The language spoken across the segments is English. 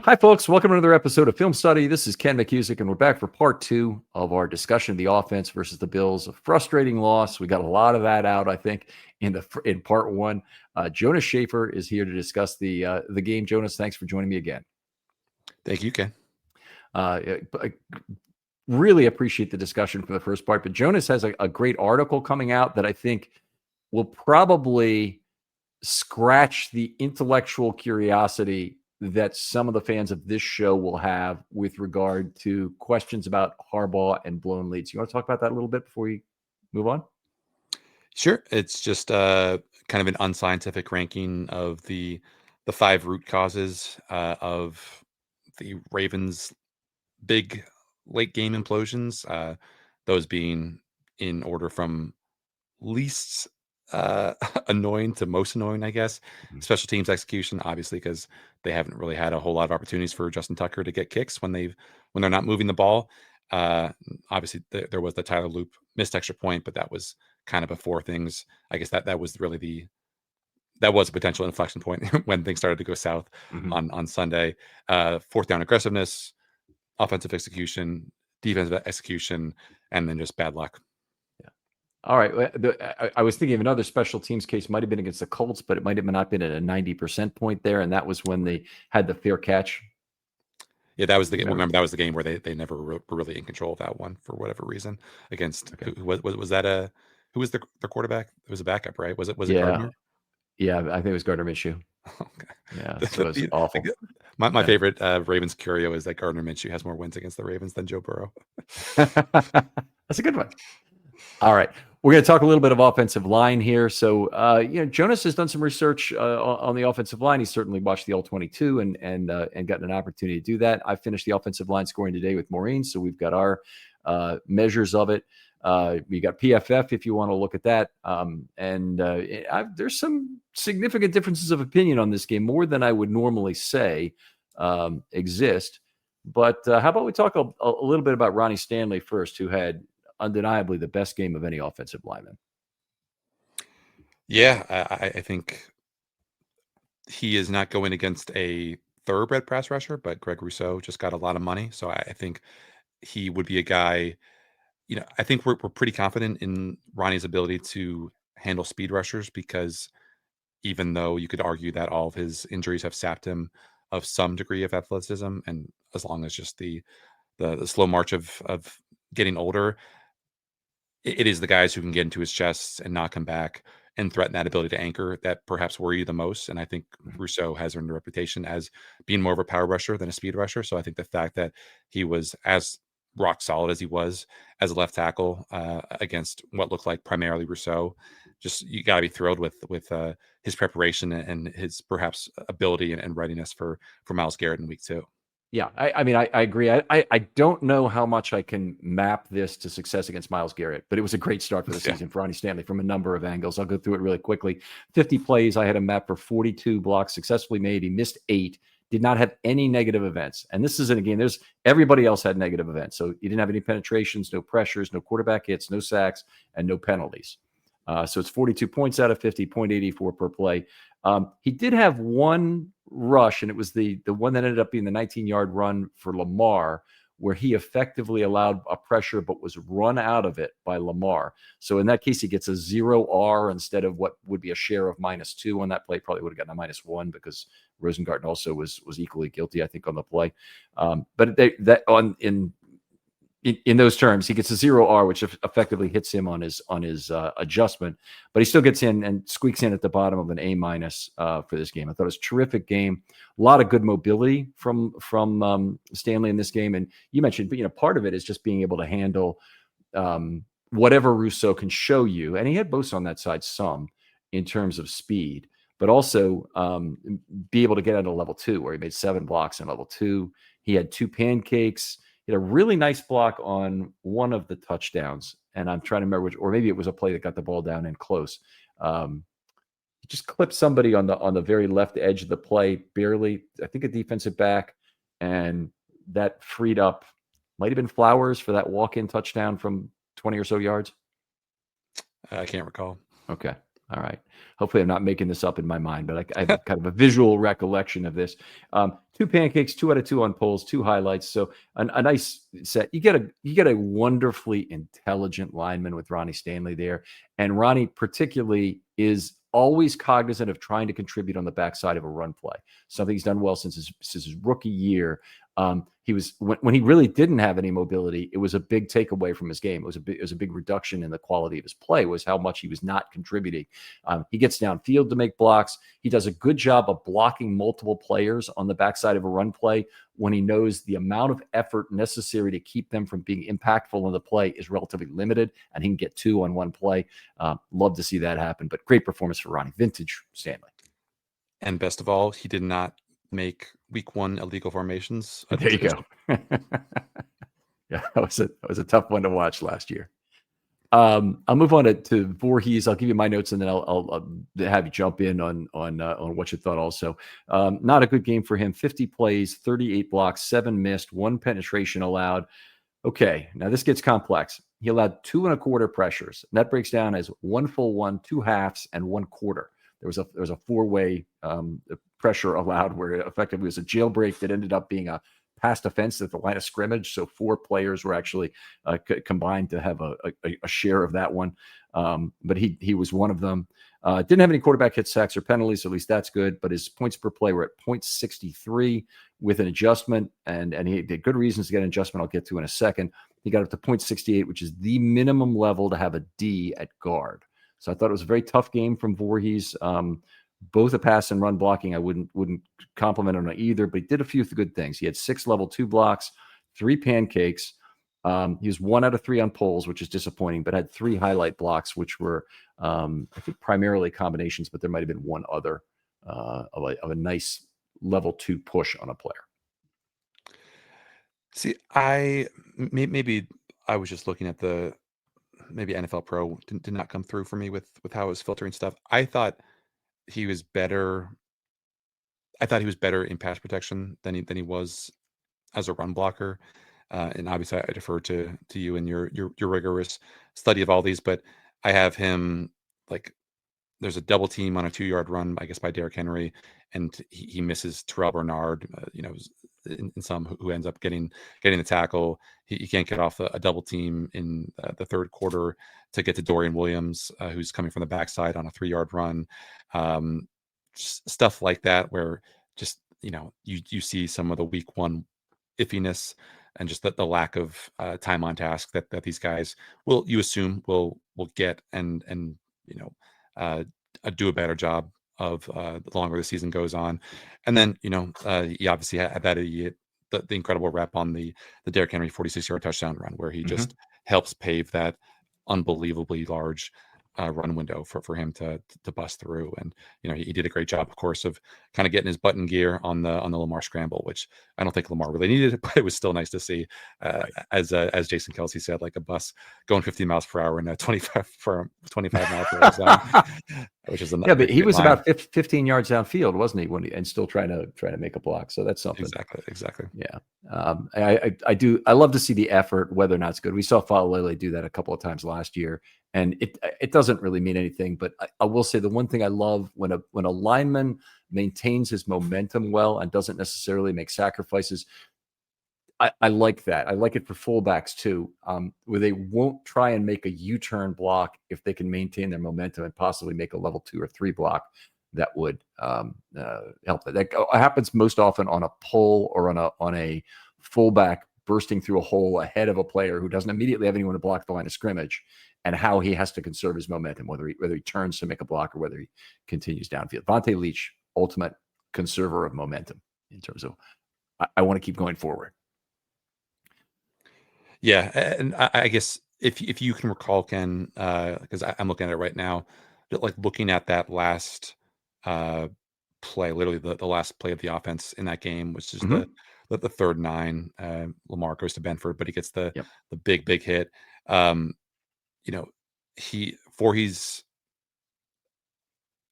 Hi, folks. Welcome to another episode of Film Study. This is Ken McKusick, and we're back for part two of our discussion of the offense versus the Bills. A frustrating loss. We got a lot of that out, I think, in part one. Jonas Shaffer is here to discuss the game. Jonas, thanks for joining me again. Thank you, Ken. I really appreciate the discussion for the first part, but Jonas has a great article coming out that I think will probably scratch the intellectual curiosity that some of the fans of this show will have with regard to questions about Harbaugh and blown leads. You want to talk about that a little bit before we move on? Sure. It's just kind of an unscientific ranking of the five root causes of the Ravens' big late game implosions. Those being in order from least annoying to most annoying, I guess. Mhm. Special teams execution, obviously, because they haven't really had a whole lot of opportunities for Justin Tucker to get kicks when they're not moving the ball. Obviously, there was the Tyler Loop missed extra point, but that was kind of before things. I guess that was really that was a potential inflection point when things started to go south on Sunday. Fourth down aggressiveness, offensive execution, defensive execution, and then just bad luck. All right. I was thinking of another special teams case, might have been against the Colts, but it might have not been at a 90% point there. And that was when they had the fair catch. Yeah, that was the game. Remember, that was the game where they never were really in control of that one for whatever reason. Against who was that? Who was the quarterback? It was a backup, right? Was it Gardner? Yeah, I think it was Gardner Minshew. Okay. Yeah, so it was awful. My favorite Ravens curio is that Gardner Minshew has more wins against the Ravens than Joe Burrow. That's a good one. All right. We're going to talk a little bit of offensive line here. So, Jonas has done some research on the offensive line. He's certainly watched the All-22 and gotten an opportunity to do that. I finished the offensive line scoring today with Maureen, so we've got our measures of it. We got PFF if you want to look at that. There's some significant differences of opinion on this game, more than I would normally say exist. But how about we talk a little bit about Ronnie Stanley first, who had undeniably the best game of any offensive lineman. Yeah, I think he is not going against a thoroughbred pass rusher, but Greg Rousseau just got a lot of money. So I think he would be a guy, I think we're pretty confident in Ronnie's ability to handle speed rushers, because even though you could argue that all of his injuries have sapped him of some degree of athleticism, and as long as just the slow march of getting older, it is the guys who can get into his chest and knock him back and threaten that ability to anchor that perhaps worry you the most. And I think Rousseau has earned a reputation as being more of a power rusher than a speed rusher. So I think the fact that he was as rock solid as he was as a left tackle against what looked like primarily Rousseau, just you got to be thrilled with his preparation and his perhaps ability and readiness for Myles Garrett in week 2. Yeah, I mean, I agree. I don't know how much I can map this to success against Myles Garrett, but it was a great start for the season for Ronnie Stanley from a number of angles. I'll go through it really quickly. 50 plays. I had him mapped for 42 blocks successfully made. He missed 8. Did not have any negative events. And this is, again, everybody else had negative events. So he didn't have any penetrations, no pressures, no quarterback hits, no sacks, and no penalties. So it's 42 points out of 50, 0.84 per play. He did have one rush, and it was the one that ended up being the 19-yard run for Lamar, where he effectively allowed a pressure but was run out of it by Lamar. So in that case, he gets a 0R instead of what would be a share of -2 on that play. Probably would have gotten a -1 because Rosengarten also was equally guilty, I think, on the play. But in those terms, he gets a 0R, which effectively hits him on his adjustment, but he still gets in and squeaks in at the bottom of an A- for this game. I thought it was a terrific game. A lot of good mobility from Stanley in this game. And you mentioned, part of it is just being able to handle whatever Rousseau can show you. And he had both on that side some in terms of speed, but also be able to get out of level 2, where he made 7 blocks in level 2. He had 2 pancakes. He had a really nice block on one of the touchdowns, and I'm trying to remember which, or maybe it was a play that got the ball down in close. He just clipped somebody on the very left edge of the play, barely. I think a defensive back, and that freed up. Might have been Flowers for that walk-in touchdown from 20 or so yards. I can't recall. Okay. All right. Hopefully, I'm not making this up in my mind, but I have kind of a visual recollection of this. Two pancakes, 2 out of 2 on polls, 2 highlights. So a nice set. You get a wonderfully intelligent lineman with Ronnie Stanley there, and Ronnie particularly is always cognizant of trying to contribute on the backside of a run play. Something he's done well since his rookie year. He was when he really didn't have any mobility. It was a big takeaway from his game. It was a big reduction in the quality of his play. Was how much he was not contributing. He gets downfield to make blocks. He does a good job of blocking multiple players on the backside of a run play when he knows the amount of effort necessary to keep them from being impactful in the play is relatively limited, and he can get 2 on one play. Love to see that happen. But great performance for Ronnie. Vintage Stanley. And best of all, he did not make week 1 illegal formations. There you go. Yeah, that was a tough one to watch last year. I'll move on to Voorhees. I'll give you my notes, and then I'll have you jump in on what you thought. Also, not a good game for him. 50 plays, 38 blocks, 7 missed, 1 penetration allowed. Okay, now this gets complex. He allowed 2 1/4 pressures. And that breaks down as 1 full one, 2 halves, and 1/4. There was a 4-way pressure allowed where it effectively was a jailbreak that ended up being a pass defense at the line of scrimmage. So 4 players were actually combined to have a share of that one. But he was one of them. Didn't have any quarterback hit, sacks, or penalties. So at least that's good. But his points per play were at 0.63 with an adjustment. And he had good reasons to get an adjustment I'll get to in a second. He got up to 0.68, which is the minimum level to have a D at guard. So I thought it was a very tough game from Voorhees. Both a pass and run blocking, I wouldn't compliment on either, but he did a few good things. He had 6 level 2 blocks, 3 pancakes. He was 1 out of 3 on polls, which is disappointing, but had 3 highlight blocks, which were, I think, primarily combinations, but there might have been one other of a nice level 2 push on a player. See, maybe I was just looking at maybe NFL Pro did not come through for me with how it was filtering stuff. I thought he was better in pass protection than he was as a run blocker. And obviously, I defer to you and your rigorous study of all these. But I have him like there's a double team on a 2-yard run, I guess, by Derrick Henry, and he misses Terrell Bernard. In some who ends up getting the tackle. He can't get off a double team in the 3rd quarter to get to Dorian Williams, who's coming from the backside on a 3-yard run. Stuff like that, where just you see some of the week 1 iffiness and just the lack of time on task that these guys will get and do a better job of the longer the season goes on. And then he obviously had the incredible rep on the Derrick Henry 46-yard touchdown run, where he just helps pave that unbelievably large run window for him to bust through. And he did a great job, of course, of kind of getting his butt in gear on the Lamar scramble, which I don't think Lamar really needed, but it was still nice to see. As Jason Kelsey said, like a bus going 50 miles per hour in a 25 mile per hour zone, which is but he was about 15 yards downfield, wasn't he? And still trying to make a block. So that's something. Exactly. Yeah. I love to see the effort, whether or not it's good. We saw Falele do that a couple of times last year, and it doesn't really mean anything. But I will say the one thing I love when a lineman maintains his momentum well and doesn't necessarily make sacrifices. I like that. I like it for fullbacks too, where they won't try and make a U-turn block if they can maintain their momentum and possibly make a level 2 or 3 block that would help. That happens most often on a pull or on a fullback bursting through a hole ahead of a player who doesn't immediately have anyone to block the line of scrimmage, and how he has to conserve his momentum, whether he turns to make a block or whether he continues downfield. Vontae Leach, ultimate conserver of momentum in terms of I want to keep going forward. Yeah, and I guess if you can recall, Ken, because I'm looking at it right now, like looking at that last play, literally the last play of the offense in that game, which is the 3rd and 9. Lamar goes to Benford, but he gets the big hit.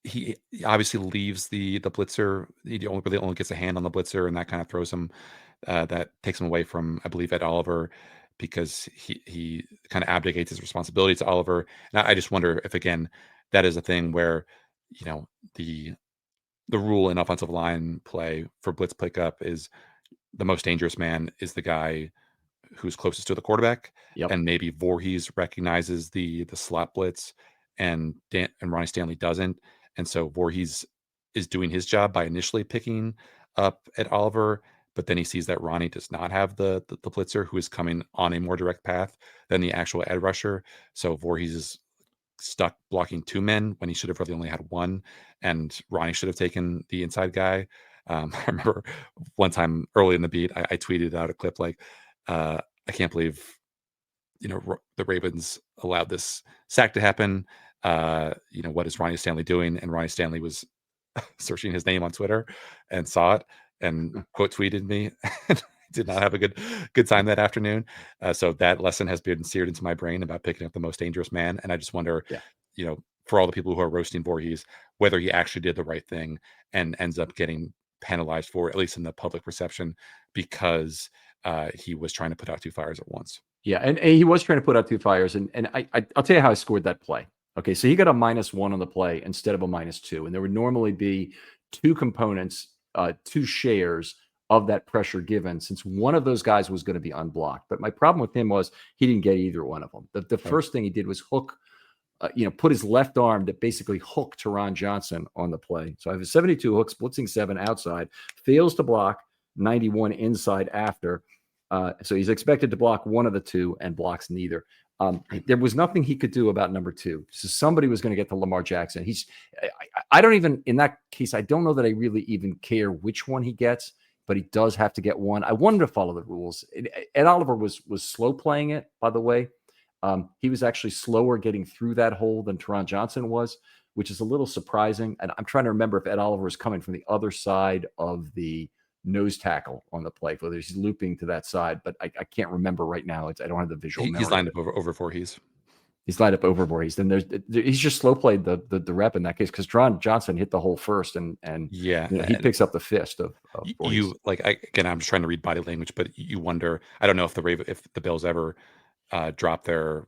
He obviously leaves the blitzer. He only gets a hand on the blitzer, and that kind of throws him. That takes him away from, I believe, Ed Oliver, because he kind of abdicates his responsibility to Oliver. And I just wonder if, again, that is a thing where, the rule in offensive line play for blitz pickup is the most dangerous man is the guy who's closest to the quarterback, Yep. and maybe Voorhees recognizes the slot blitz, and Ronnie Stanley doesn't, and so Voorhees is doing his job by initially picking up at Oliver, but then he sees that Ronnie does not have the blitzer who is coming on a more direct path than the actual edge rusher, so Voorhees is stuck blocking 2 men when he should have really only had 1, and Ronnie should have taken the inside guy. I remember one time early in the beat, I tweeted out a clip like, I can't believe, the Ravens allowed this sack to happen. What is Ronnie Stanley doing? And Ronnie Stanley was searching his name on Twitter and saw it and quote tweeted me. Did not have a good time that afternoon. So that lesson has been seared into my brain about picking up the most dangerous man. And I just wonder, Yeah. For all the people who are roasting Voorhees, whether he actually did the right thing and ends up getting penalized for, at least in the public perception, because he was trying to put out 2 fires at once. Yeah, and he was trying to put out 2 fires, and I'll tell you how I scored that play. Okay, so he got a -1 on the play instead of a -2, and there would normally be 2 components, 2 shares of that pressure given, since one of those guys was going to be unblocked. But my problem with him was he didn't get either one of them. The first thing he did was hook, put his left arm to basically hook Teron Johnson on the play. So I have a 72 hook, blitzing 7 outside, fails to block 91 inside after. So he's expected to block one of the 2 and blocks neither. There was nothing he could do about number 2. So somebody was going to get to Lamar Jackson. I don't even, in that case, I don't know that I really even care which one he gets, but he does have to get one. I wanted to follow the rules. Ed Oliver was slow playing it, by the way. He was actually slower getting through that hole than Teron Johnson was, which is a little surprising. And I'm trying to remember if Ed Oliver was coming from the other side of the nose tackle on the play, whether he's looping to that side, but I can't remember right now. I don't have the visual memory. He's lined up over Voorhees. He's lined up over Voorhees. Then he's just slow played the rep in that case, because Teron Johnson hit the hole first, and yeah, he picks up the fist of Voorhees. Again, I'm just trying to read body language, but you wonder. I don't know if the Bills ever drop their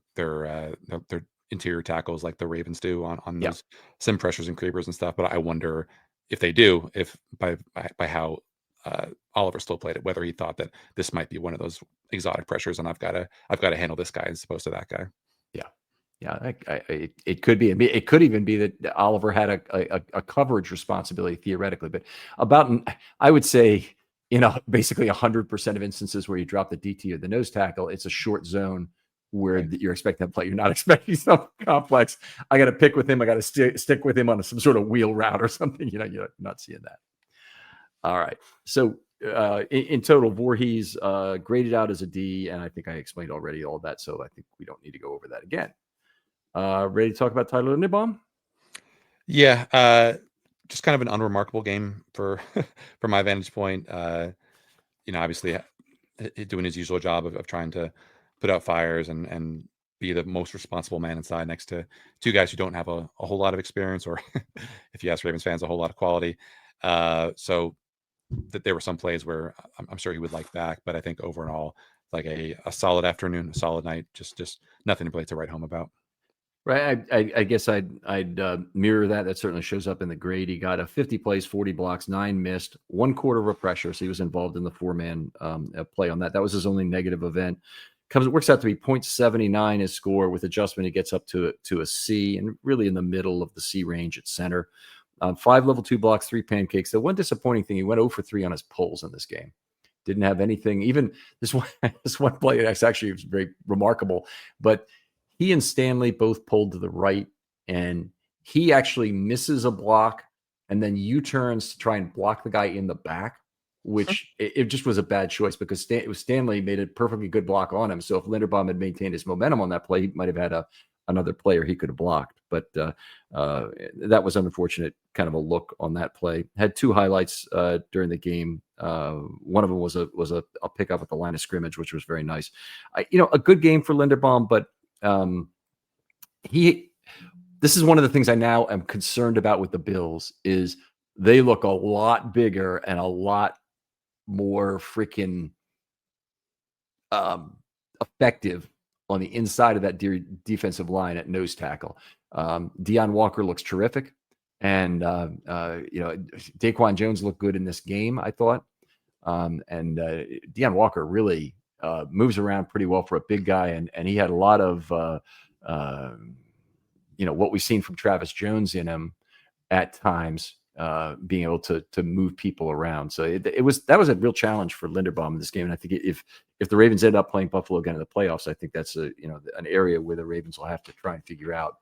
interior tackles like the Ravens do on those sim pressures and creepers and stuff, but I wonder if they do, if by how Oliver still played it, whether he thought that this might be one of those exotic pressures, and I've got to handle this guy as opposed to that guy. Yeah, it could be. I mean, it could even be that Oliver had a coverage responsibility theoretically, but I would say, basically 100% of instances where you drop the DT or the nose tackle, it's a short zone where you're expecting to play. You're not expecting something complex. I got to pick with him. I got to stick with him on some sort of wheel route or something. You're not seeing that. All right. So in total, Voorhees graded out as a D, and I think I explained already all that, so I think we don't need to go over that again. Ready to talk about Tyler Linderbaum? Yeah, just kind of an unremarkable game from my vantage point. Obviously doing his usual job of trying to put out fires and be the most responsible man inside next to 2 guys who don't have a whole lot of experience, or if you ask Ravens fans, a whole lot of quality. So that there were some plays where I'm sure he would like back, but I think overall, like a solid afternoon, a solid night, just nothing really to write home about. Right. I guess I'd mirror that. That certainly shows up in the grade. He got a 50 plays, 40 blocks, 9 missed, 1/4 of a pressure. So he was involved in the 4-man play on that. That was his only negative event. Works out to be 0.79 his score. With adjustment, he gets up to a C, and really in the middle of the C range at center. 5 level 2 blocks, 3 pancakes. The one disappointing thing, he went 0 for 3 on his pulls in this game. Didn't have anything. Even this one play that's actually was very remarkable, but he and Stanley both pulled to the right, and he actually misses a block and then U-turns to try and block the guy in the back, which it just was a bad choice, because Stanley made a perfectly good block on him. So if Linderbaum had maintained his momentum on that play, he might have had another player he could have blocked. But that was an unfortunate kind of a look on that play. Had 2 highlights during the game. One of them was a pickup at the line of scrimmage, which was very nice. A good game for Linderbaum, but this is one of the things I now am concerned about with the Bills is they look a lot bigger and a lot more freaking effective on the inside of that defensive line at nose tackle. Deion Walker looks terrific. And, Daquan Jones looked good in this game, I thought. And Deion Walker really moves around pretty well for a big guy. And he had a lot of, what we've seen from Travis Jones in him at times, being able to move people around. So that was a real challenge for Linderbaum in this game. And I think if the Ravens end up playing Buffalo again in the playoffs, I think that's an area where the Ravens will have to try and figure out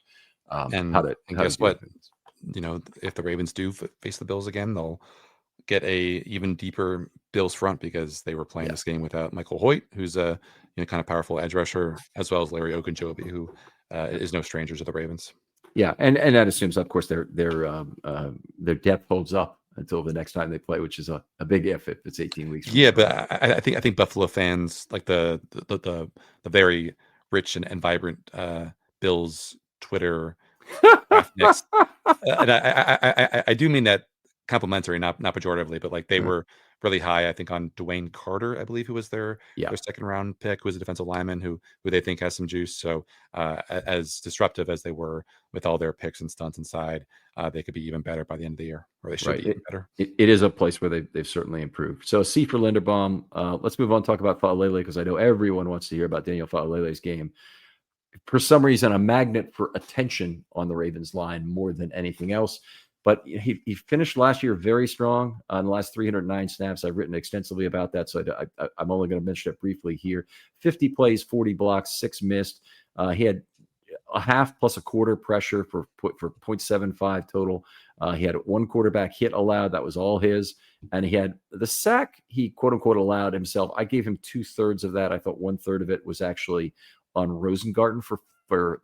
how to guess deal what? with it. If the Ravens do face the Bills again, they'll get a even deeper Bills front because they were playing this game without Michael Hoyt, who's a kind of powerful edge rusher, as well as Larry Ogunjobi, who is no stranger to the Ravens. Yeah, and that assumes, of course, their depth holds up until the next time they play, which is a big if it's 18 weeks. Yeah, but I think Buffalo fans like the very rich and vibrant Bills Twitter graphics. And I do mean that complimentary, not pejoratively, but like they were really high, I think, on Dwayne Carter, I believe, who was their second round pick, who was a defensive lineman who they think has some juice. So as disruptive as they were with all their picks and stunts inside, they could be even better by the end of the year, or they should be even better. It is a place where they've certainly improved. So C for Linderbaum. Let's move on and talk about Faalele, because I know everyone wants to hear about Daniel Faalele's game. For some reason, a magnet for attention on the Ravens line more than anything else. But he finished last year very strong on the last 309 snaps. I've written extensively about that, so I'm only going to mention it briefly here. 50 plays, 40 blocks, 6 missed. He had a half plus a quarter pressure for 0.75 total. He had 1 quarterback hit allowed. That was all his. And he had the sack he, quote unquote, allowed himself. I gave him 2/3 of that. I thought 1/3 of it was actually on Rosengarten for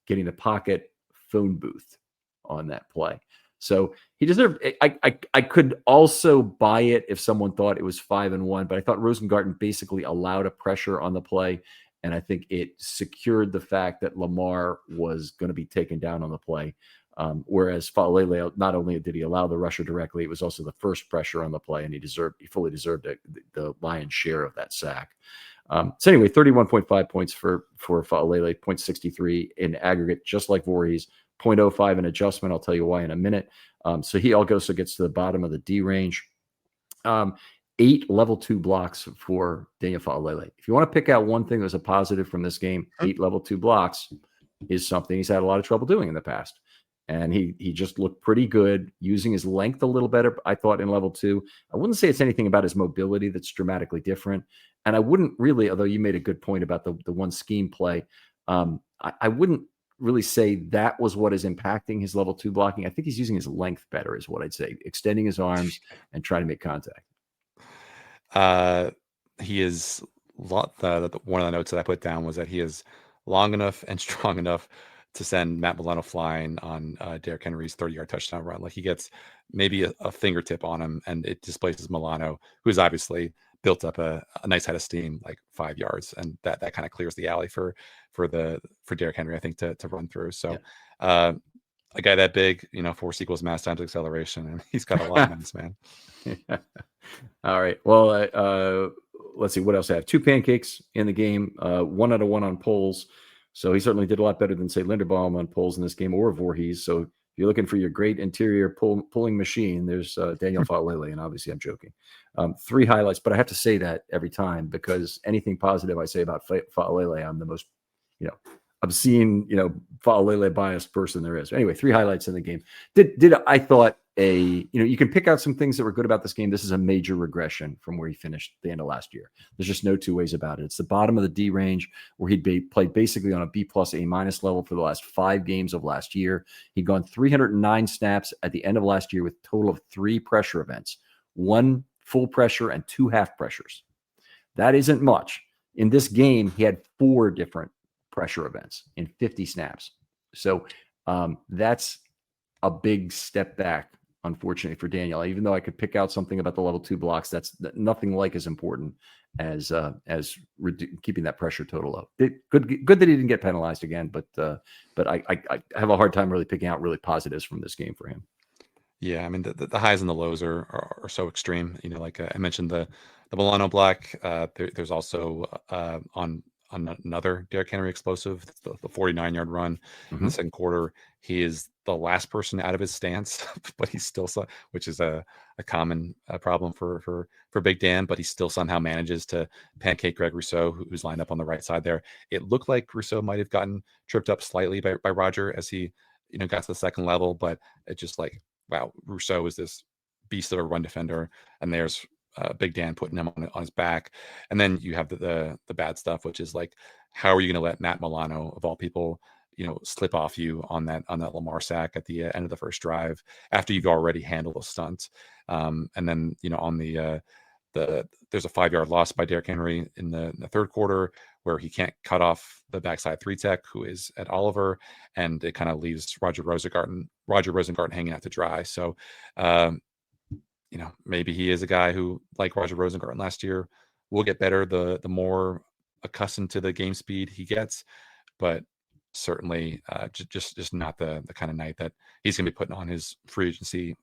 getting the pocket phone booth on that play. So he deserved it. I could also buy it if someone thought it was 5-1, but I thought Rosengarten basically allowed a pressure on the play, and I think it secured the fact that Lamar was going to be taken down on the play. Whereas Faalele, not only did he allow the rusher directly, it was also the first pressure on the play, and he fully deserved the lion's share of that sack. So anyway, 31.5 points for Faalele, 0.63 in aggregate, just like Voorhees, 0.05 in adjustment. I'll tell you why in a minute. So he also gets to the bottom of the D range. 8 level 2 blocks for Daniel Faalele. If you want to pick out one thing that was a positive from this game, 8 level 2 blocks is something he's had a lot of trouble doing in the past. And he just looked pretty good, using his length a little better, I thought, in level 2. I wouldn't say it's anything about his mobility that's dramatically different. And I wouldn't really, although you made a good point about the one scheme play, I wouldn't really say that was what is impacting his level 2 blocking. I think he's using his length better, is what I'd say, extending his arms and trying to make contact. He is one of the notes that I put down was that he is long enough and strong enough to send Matt Milano flying on Derrick Henry's 30-yard touchdown run. Like, he gets maybe a fingertip on him, and it displaces Milano, who's obviously built up a nice head of steam, like 5 yards, and that kind of clears the alley for Derrick Henry, I think, to run through. So a guy that big, force equals mass times acceleration, and he's got a lot of mass, man. All right. Well, let's see what else I have. 2 pancakes in the game, 1 out of 1 on polls. So he certainly did a lot better than, say, Linderbaum on polls in this game, or Voorhees. So if you're looking for your great interior pulling machine, there's Daniel Faalele, and obviously I'm joking. 3 highlights, but I have to say that every time, because anything positive I say about Faalele, I'm the most, obscene, Faalele biased person there is. Anyway, 3 highlights in the game. I thought you can pick out some things that were good about this game. This is a major regression from where he finished the end of last year. There's just no two ways about it. It's the bottom of the D range, where he'd played basically on a B+, A- level for the last 5 games of last year. He'd gone 309 snaps at the end of last year with a total of 3 pressure events, 1 full pressure and 2 half pressures. That isn't much. In this game, he had 4 different pressure events in 50 snaps. So that's a big step back, unfortunately, for Daniel. Even though I could pick out something about the level 2 blocks, that's nothing like as important as keeping that pressure total low. Good that he didn't get penalized again, but I have a hard time really picking out really positives from this game for him. Yeah, I mean, the highs and the lows are so extreme. Like I mentioned, the Milano block. There's also on another Derrick Henry explosive, the 49-yard run in the Mhm. second quarter. He is the last person out of his stance, but he's still which is a common problem for Big Dan. But he still somehow manages to pancake Greg Rousseau, who's lined up on the right side there. It looked like Rousseau might have gotten tripped up slightly by Roger as he got to the second level, but it just like, wow, Rousseau is this beast of a run defender, and there's Big Dan putting him on his back. And then you have the bad stuff, which is like, how are you going to let Matt Milano, of all people, slip off you on that Lamar sack at the end of the first drive after you've already handled a stunt? And then on there's a 5-yard loss by Derrick Henry in the third quarter where he can't cut off the backside three tech who is at Oliver, and it kind of leaves Roger Rosengarten hanging out to dry. So um, maybe he is a guy who, like Roger Rosengarten last year, will get better the more accustomed to the game speed he gets, but certainly just not the kind of night that he's going to be putting on his free agency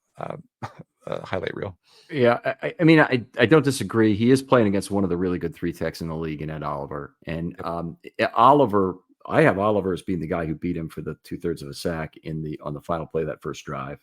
highlight reel. Yeah, I mean, I don't disagree. He is playing against one of the really good three techs in the league, in Ed Oliver. And Oliver, I have Oliver as being the guy who beat him for the 2/3 of a sack on the final play of that first drive.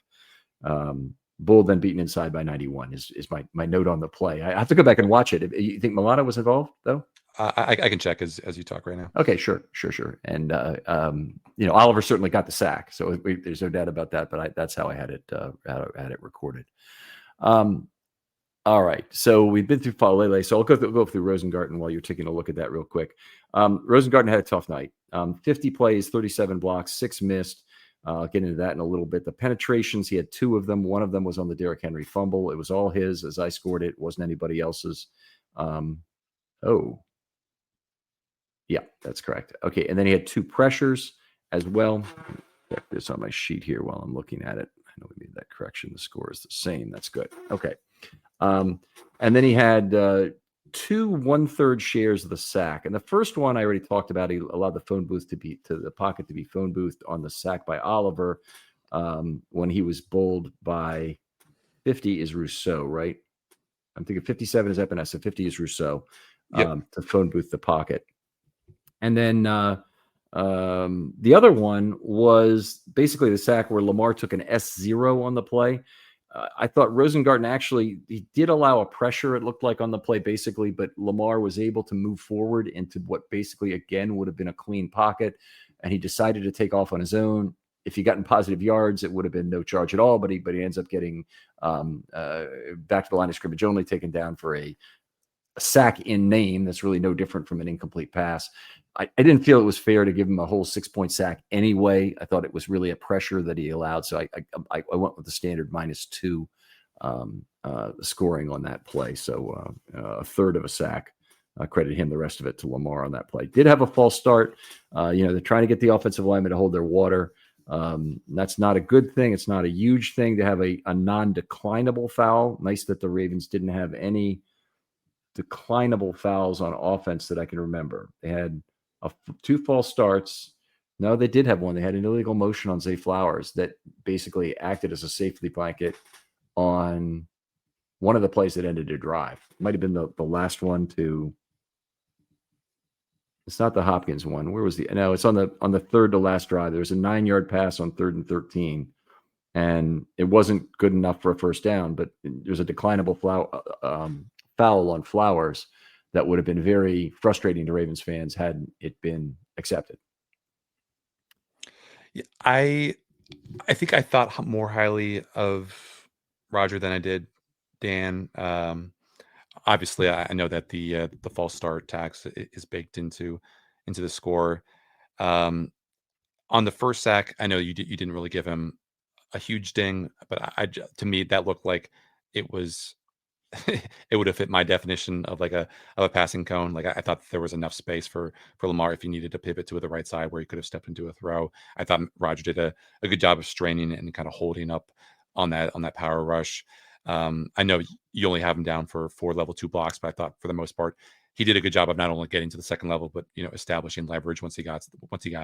Bull then beaten inside by 91 is my note on the play. I have to go back and watch it. You think Milano was involved though? I can check as you talk right now. Okay, sure. And Oliver certainly got the sack, so there's no doubt about that. But that's how I had it recorded. All right, so we've been through Falele, so I'll go through Rosengarten while you're taking a look at that real quick. Rosengarten had a tough night. 50 plays, 37 blocks, 6 missed. I'll get into that in a little bit. The penetrations, he had 2 of them. One of them was on the Derrick Henry fumble. It was all his as I scored it. It wasn't anybody else's. Yeah, that's correct. Okay, and then he had 2 pressures as well. Check this on my sheet here while I'm looking at it. I know we made that correction. The score is the same. That's good. Okay. And then he had 2 1/3 shares of the sack. And the first one I already talked about, he allowed the pocket to be phone boothed on the sack by Oliver when he was bowled by 50 is Rousseau, right? I'm thinking 57 is Epinesa, 50 is Rousseau to phone booth the pocket. And then the other one was basically the sack where Lamar took an S0 on the play. I thought Rosengarten he did allow a pressure, it looked like, on the play basically, but Lamar was able to move forward into what basically, again, would have been a clean pocket, and he decided to take off on his own. If he got in positive yards, it would have been no charge at all, but he ends up getting back to the line of scrimmage only, taken down for a sack in name. That's really no different from an incomplete pass. I didn't feel it was fair to give him a whole 6-point sack anyway. I thought it was really a pressure that he allowed. So I went with the standard -2 scoring on that play. So a third of a sack. I credit him, the rest of it to Lamar on that play. Did have a false start. They're trying to get the offensive linemen to hold their water. That's not a good thing. It's not a huge thing to have a non-declinable foul. Nice that the Ravens didn't have any declinable fouls on offense that I can remember. They had 2 false starts. No, they did have one. They had an illegal motion on Zay Flowers that basically acted as a safety blanket on one of the plays that ended a drive. It might have been the last one to. It's not the Hopkins one. Where was no? It's on the third to last drive. There was a 9-yard pass on 3rd and 13, and it wasn't good enough for a first down. But there's a declinable foul on Flowers that would have been very frustrating to Ravens fans had it been accepted. Yeah, I think I thought more highly of Roger than I did Dan. Obviously, I know that the false start tax is baked into the score. On the first sack, I know you didn't really give him a huge ding, but to me that looked like it was it would have fit my definition of like a passing cone. Like I thought there was enough space for Lamar if he needed to pivot to the right side where he could have stepped into a throw. I thought Roger did a good job of straining and kind of holding up on that power rush. I know you only have him down for 4 level 2 blocks, but I thought for the most part he did a good job of not only getting to the second level, but establishing leverage once he got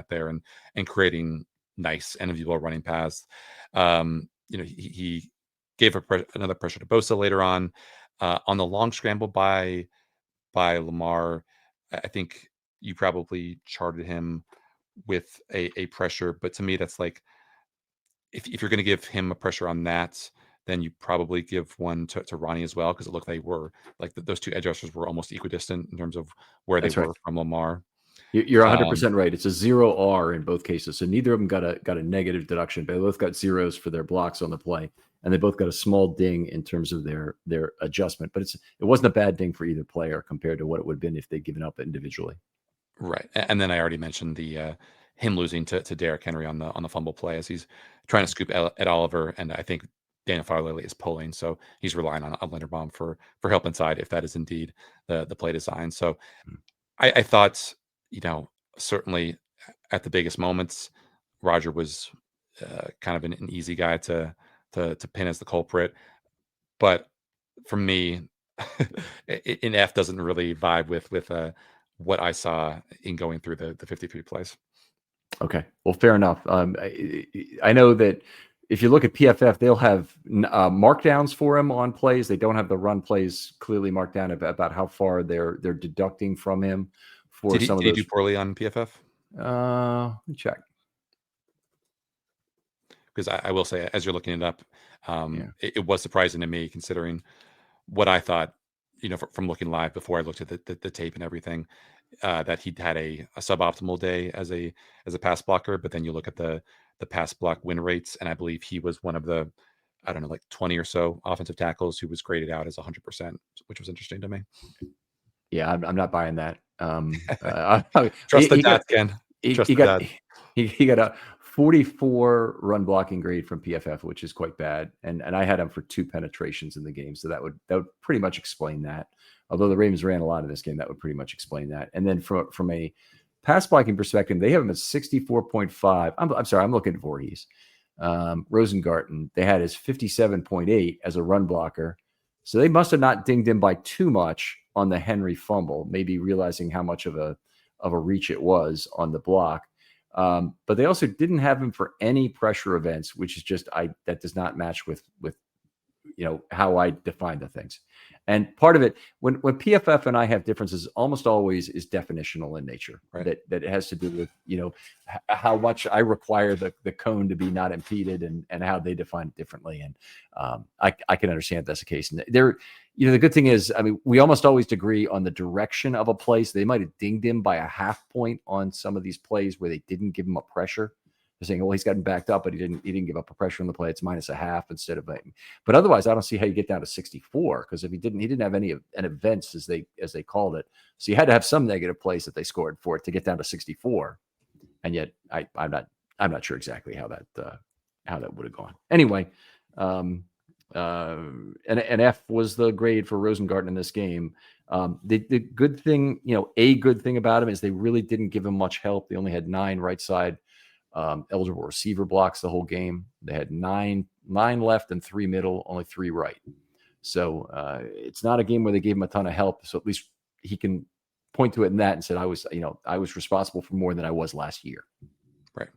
there and creating nice enviable running paths. He gave another pressure to Bosa later on the long scramble by Lamar. I think you probably charted him with a pressure. But to me, that's like if you're going to give him a pressure on that, then you probably give one to Ronnie as well, because it looked like they were like those two edge rushers were almost equidistant in terms of where they That's right. were from Lamar. You're Um, 100% right. It's a 0 R in both cases. So neither of them got a negative deduction. But they both got zeros for their blocks on the play, and they both got a small ding in terms of their adjustment. But it wasn't a bad ding for either player compared to what it would have been if they'd given up individually. right, and then I already mentioned the him losing to Derrick Henry on the fumble play as he's trying to scoop at Oliver, and I think Daniel Farley is pulling, so he's relying on Linderbaum for help inside if that is indeed the play design. So I thought, you know, certainly at the biggest moments, Roger was kind of an easy guy to pin as the culprit. But for me, in F doesn't really vibe with what I saw in going through the 53 plays. Okay. Well, fair enough. I know that if you look at PFF, they'll have markdowns for him on plays. They don't have the run plays clearly marked down about how far they're deducting from him for some of Did he do those. poorly on PFF? Let me check. Because I will say, as you're looking it up, Yeah. it was surprising to me considering what I thought, from looking live before I looked at the tape and everything, that he'd had a suboptimal day as a pass blocker. But then you look at the pass block win rates, and I believe he was one of the, I don't know, like 20 or so offensive tackles who was graded out as 100%, which was interesting to me. Yeah, I'm not buying that. Trust the He got dots, Ken. he Trust he the got dots. he got a 44 run blocking grade from PFF, which is quite bad. And I had him for 2 penetrations in the game, so that would pretty much explain that. Although the Ravens ran a lot in this game, that would pretty much explain that. And then from a pass blocking perspective, they have him at 64.5. I'm sorry, I'm looking at Voorhees. Rosengarten, they had his 57.8 as a run blocker. So they must have not dinged him by too much on the Henry fumble, maybe realizing how much of a reach it was on the block. But they also didn't have him for any pressure events, which is just that does not match with how I define the things. And part of it, when PFF and I have differences, almost always is definitional in nature. Right. That it has to do with how much I require the cone to be not impeded, and how they define it differently. And I can understand that's the case. And the good thing is, I mean, we almost always agree on the direction of a play. So they might have dinged him by a half point on some of these plays where they didn't give him a pressure. They're saying, well, he's gotten backed up, but he didn't give up a pressure on the play. It's minus a half instead of. But otherwise, I don't see how you get down to 64, because if he didn't have any events as they called it. So you had to have some negative plays that they scored for it to get down to 64. And yet I'm not sure exactly how that would have gone. Anyway, an F was the grade for Rosengarten in this game. The good thing, a good thing about him is they really didn't give him much help. They only had 9 right side eligible receiver blocks the whole game. They had nine left and 3 middle, only 3 right. So it's not a game where they gave him a ton of help. So at least he can point to it in that and said, I was responsible for more than I was last year. Right.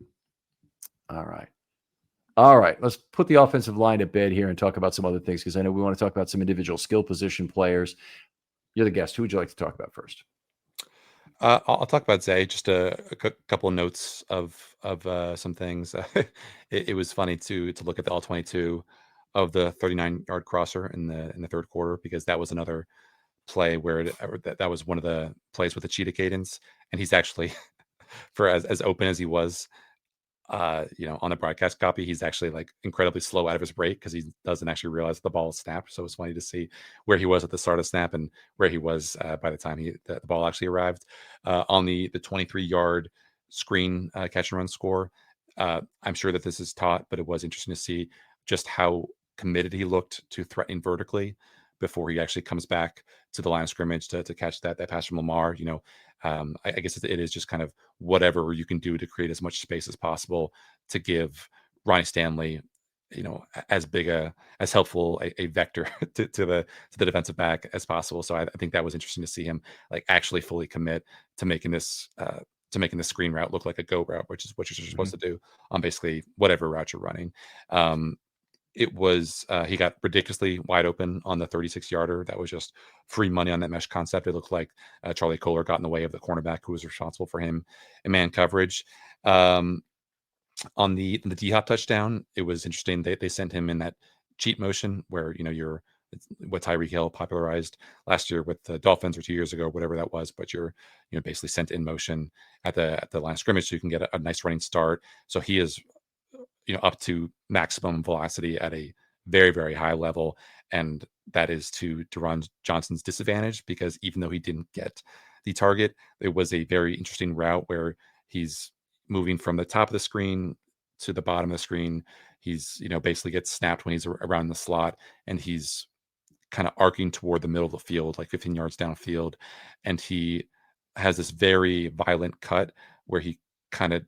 All right. Let's put the offensive line to bed here and talk about some other things, because I know we want to talk about some individual skill position players. You're the guest. Who would you like to talk about first? I'll talk about Zay. Just a couple of notes of some things. It was funny to look at the all 22 of the 39-yard crosser in the third quarter, because that was another play where that was one of the plays with the cheetah cadence, and he's actually for as open as he was. On the broadcast copy, he's actually like incredibly slow out of his break because he doesn't actually realize the ball is snapped. So it's funny to see where he was at the start of snap and where he was by the time the ball actually arrived. On the 23-yard screen catch and run score, I'm sure that this is taught, but it was interesting to see just how committed he looked to threatening vertically before he actually comes back to the line of scrimmage to catch that pass from Lamar. I guess it is just kind of whatever you can do to create as much space as possible to give Ronnie Stanley, as big as helpful a vector to the defensive back as possible. So I think that was interesting to see him like actually fully commit to making this screen route look like a go route, which is what you're supposed to do on basically whatever route you're running. it was he got ridiculously wide open on the 36-yarder. That was just free money on that mesh concept. It looked like Charlie Kohler got in the way of the cornerback who was responsible for him in man coverage. On the D-Hop touchdown, it was interesting. They sent him in that cheat motion where, what Tyreek Hill popularized last year with the Dolphins or 2 years ago, whatever that was. But you're, basically sent in motion at the line of scrimmage so you can get a nice running start. So he is, up to maximum velocity at a very, very high level. And that is to Deron Johnson's disadvantage, because even though he didn't get the target, it was a very interesting route where he's moving from the top of the screen to the bottom of the screen. He's, basically gets snapped when he's around the slot, and he's kind of arcing toward the middle of the field, like 15 yards downfield. And he has this very violent cut where he kind of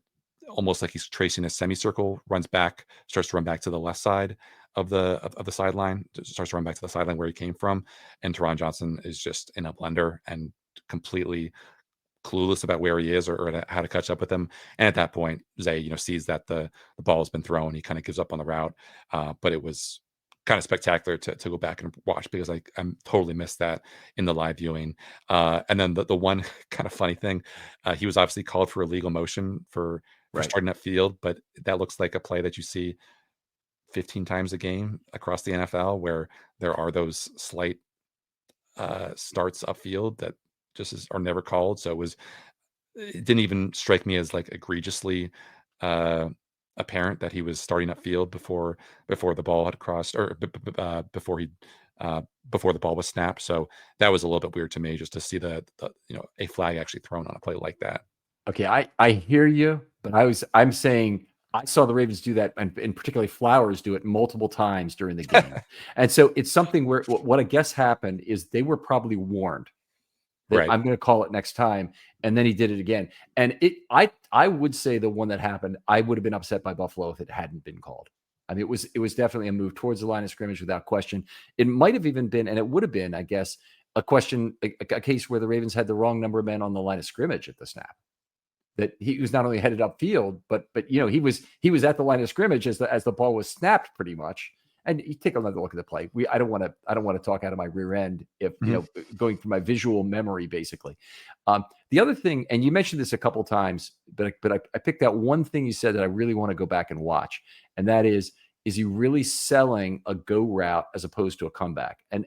almost like he's tracing a semicircle, runs back, starts to run back to the left side of the sideline, starts to run back to the sideline where he came from. And Teron Johnson is just in a blender and completely clueless about where he is or how to catch up with him. And at that point, Zay, sees that the ball has been thrown. He kind of gives up on the route. But it was kind of spectacular to go back and watch, because I'm totally missed that in the live viewing. And then the one kind of funny thing, he was obviously called for illegal motion for starting that field, but that looks like a play that you see 15 times a game across the NFL, where there are those slight starts upfield that just are never called. So it didn't even strike me as like egregiously apparent that he was starting upfield before the ball had crossed, or before the ball was snapped. So that was a little bit weird to me, just to see a flag actually thrown on a play like that. Okay, I hear you, but I'm saying I saw the Ravens do that, and particularly Flowers do it multiple times during the game. And so it's something where what I guess happened is they were probably warned that I'm going to call it next time, and then he did it again. And I would say the one that happened, I would have been upset by Buffalo if it hadn't been called. I mean, it was definitely a move towards the line of scrimmage without question. It might have even been, and it would have been, I guess, a case where the Ravens had the wrong number of men on the line of scrimmage at the snap. That he was not only headed upfield, but he was at the line of scrimmage as the ball was snapped, pretty much. And you take another look at the play. I don't want to talk out of my rear end if going through my visual memory, basically. The other thing, and you mentioned this a couple times, but I picked out one thing you said that I really want to go back and watch, and that is he really selling a go route as opposed to a comeback? And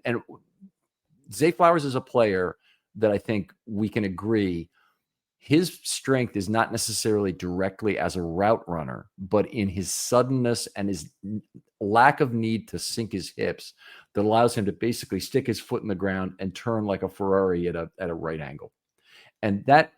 Zay Flowers is a player that I think we can agree his strength is not necessarily directly as a route runner, but in his suddenness and his lack of need to sink his hips that allows him to basically stick his foot in the ground and turn like a Ferrari at a right angle. And that's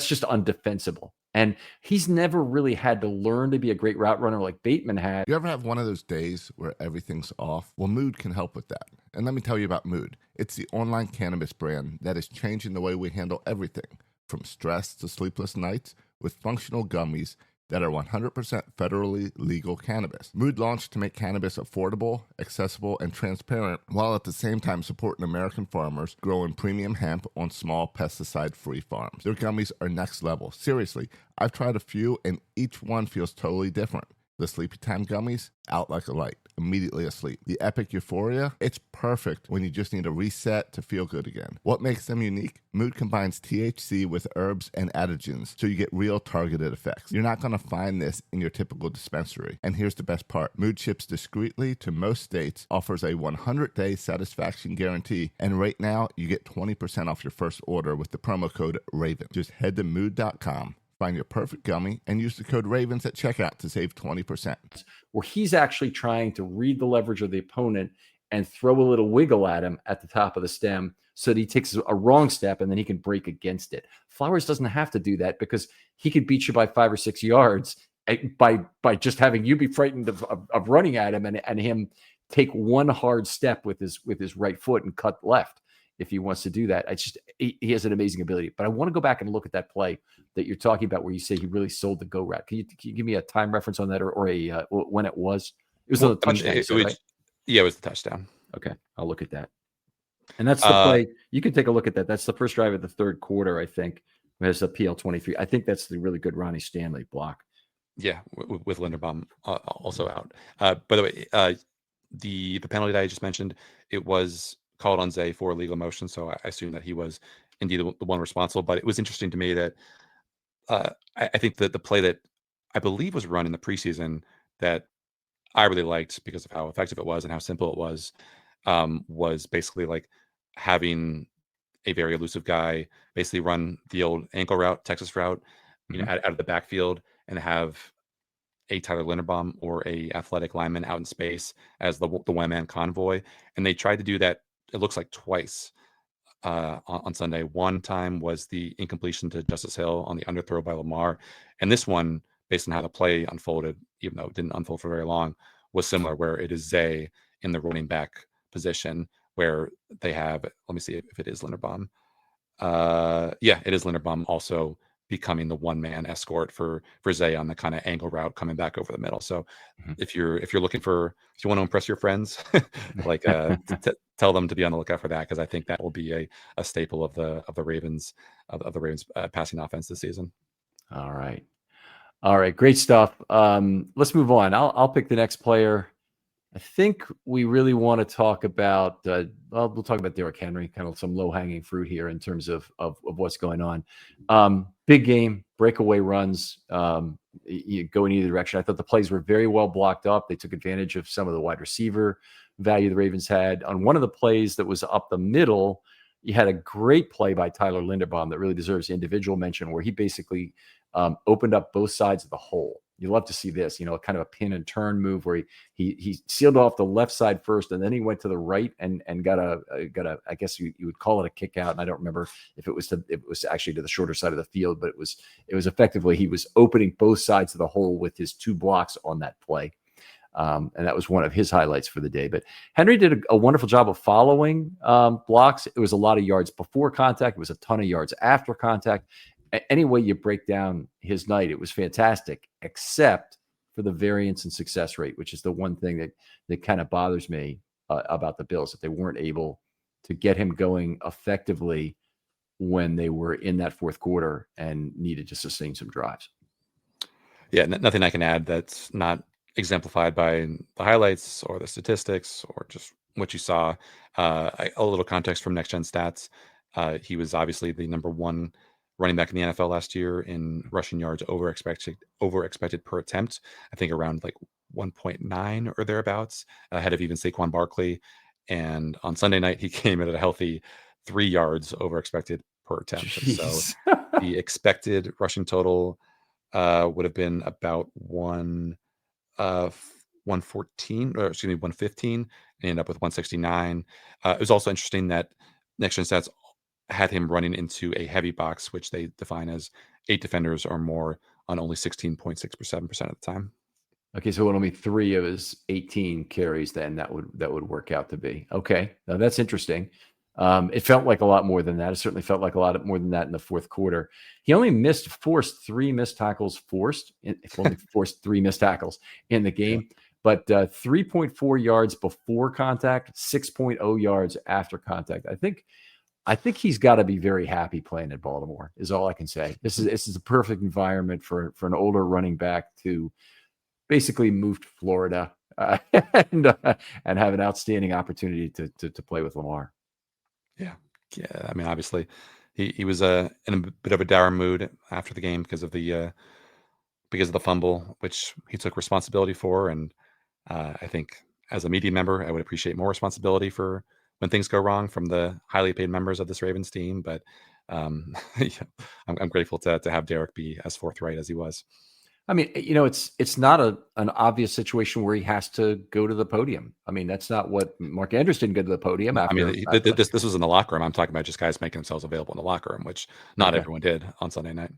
just undefensible. And he's never really had to learn to be a great route runner like Bateman had. You ever have one of those days where everything's off? Well, Mood can help with that. And let me tell you about Mood. It's the online cannabis brand that is changing the way we handle everything, from stress to sleepless nights, with functional gummies that are 100% federally legal cannabis. Mood launched to make cannabis affordable, accessible, and transparent, while at the same time supporting American farmers growing premium hemp on small pesticide-free farms. Their gummies are next level. Seriously, I've tried a few, and each one feels totally different. The Sleepy Time gummies, out like a light, immediately asleep. The Epic Euphoria, it's perfect when you just need a reset to feel good again. What makes them unique? Mood combines THC with herbs and adaptogens, so you get real targeted effects. You're not going to find this in your typical dispensary. And here's the best part. Mood ships discreetly to most states, offers a 100-day satisfaction guarantee, and right now you get 20% off your first order with the promo code RAVEN. Just head to mood.com. Find your perfect gummy and use the code RAVENS at checkout to save 20%. Where he's actually trying to read the leverage of the opponent and throw a little wiggle at him at the top of the stem so that he takes a wrong step and then he can break against it. Flowers doesn't have to do that because he could beat you by 5 or 6 yards by just having you be frightened of running at him and him take one hard step with his right foot and cut left. If he wants to do that, he has an amazing ability. But I want to go back and look at that play that you're talking about, where you say he really sold the go route. Can you give me a time reference on that, or when it was? It was on the touchdown. Right? Yeah, it was the touchdown. Okay, I'll look at that. And that's the play. You can take a look at that. That's the first drive of the third quarter, I think. It has a PL 23. I think that's the really good Ronnie Stanley block. Yeah, with Linderbaum also out. By the way, the penalty that I just mentioned, it was called on Zay for illegal motion, so I assume that he was indeed the one responsible. But it was interesting to me that I think that the play that I believe was run in the preseason that I really liked because of how effective it was and how simple it was basically like having a very elusive guy basically run the old ankle route, Texas route, out of the backfield and have a Tyler Linderbaum or a athletic lineman out in space as the one man convoy, and they tried to do that. It looks like twice on Sunday. One time was the incompletion to Justice Hill on the underthrow by Lamar, and this one, based on how the play unfolded, even though it didn't unfold for very long, was similar, where it is Zay in the running back position, where they have. Let me see if it is Linderbaum. Yeah, it is Linderbaum also becoming the one man escort for Zay on the kind of angle route coming back over the middle. So if you're looking for, if you want to impress your friends, like tell them to be on the lookout for that, because I think that will be a staple of the Ravens of the Ravens passing offense this season. All right, great stuff. Let's move on. I'll pick the next player. I think we really want to talk about, we'll talk about Derrick Henry, kind of some low-hanging fruit here in terms of what's going on. Big game, breakaway runs, you go in either direction. I thought the plays were very well blocked up. They took advantage of some of the wide receiver value the Ravens had. On one of the plays that was up the middle, you had a great play by Tyler Linderbaum that really deserves individual mention, where he basically opened up both sides of the hole. You love to see this, kind of a pin and turn move where he sealed off the left side first, and then he went to the right and got a I guess you would call it a kick out. And I don't remember if it was actually to the shorter side of the field, but it was effectively he was opening both sides of the hole with his two blocks on that play. And that was one of his highlights for the day. But Henry did a wonderful job of following blocks. It was a lot of yards before contact. It was a ton of yards after contact. Any way you break down his night, it was fantastic, except for the variance in success rate, which is the one thing that kind of bothers me about the Bills, that they weren't able to get him going effectively when they were in that fourth quarter and needed to sustain some drives. Yeah, nothing I can add that's not exemplified by the highlights or the statistics or just what you saw. A little context from Next Gen Stats. He was obviously the number one running back in the NFL last year in rushing yards over expected per attempt. I think around like 1.9 or thereabouts, ahead of even Saquon Barkley. And on Sunday night, he came in at a healthy 3 yards over expected per attempt. Jeez. So the expected rushing total would have been about 114, or excuse me, 115, and ended up with 169. It was also interesting that Next Gen Stats had him running into a heavy box, which they define as 8 defenders or more, on only 16.67% of the time. Okay, so only 3 of his 18 carries then that would work out to be. Okay, now that's interesting. It felt like a lot more than that. It certainly felt like a lot more than that in the fourth quarter. He only forced 3 missed tackles forced in the game, but 3.4 yards before contact, 6.0 yards after contact. I think he's got to be very happy playing at Baltimore, is all I can say. This is a perfect environment for an older running back to basically move to Florida and have an outstanding opportunity to play with Lamar. Yeah. I mean, obviously, he was in a bit of a dour mood after the game because of the fumble, which he took responsibility for, and I think as a media member, I would appreciate more responsibility for when things go wrong from the highly paid members of this Ravens team. But yeah, I'm grateful to have Derrick be as forthright as he was. I mean, it's not an obvious situation where he has to go to the podium. I mean, that's not what Mark Andrews didn't go to the podium after. I mean, this was in the locker room. I'm talking about just guys making themselves available in the locker room, which not everyone did on Sunday night.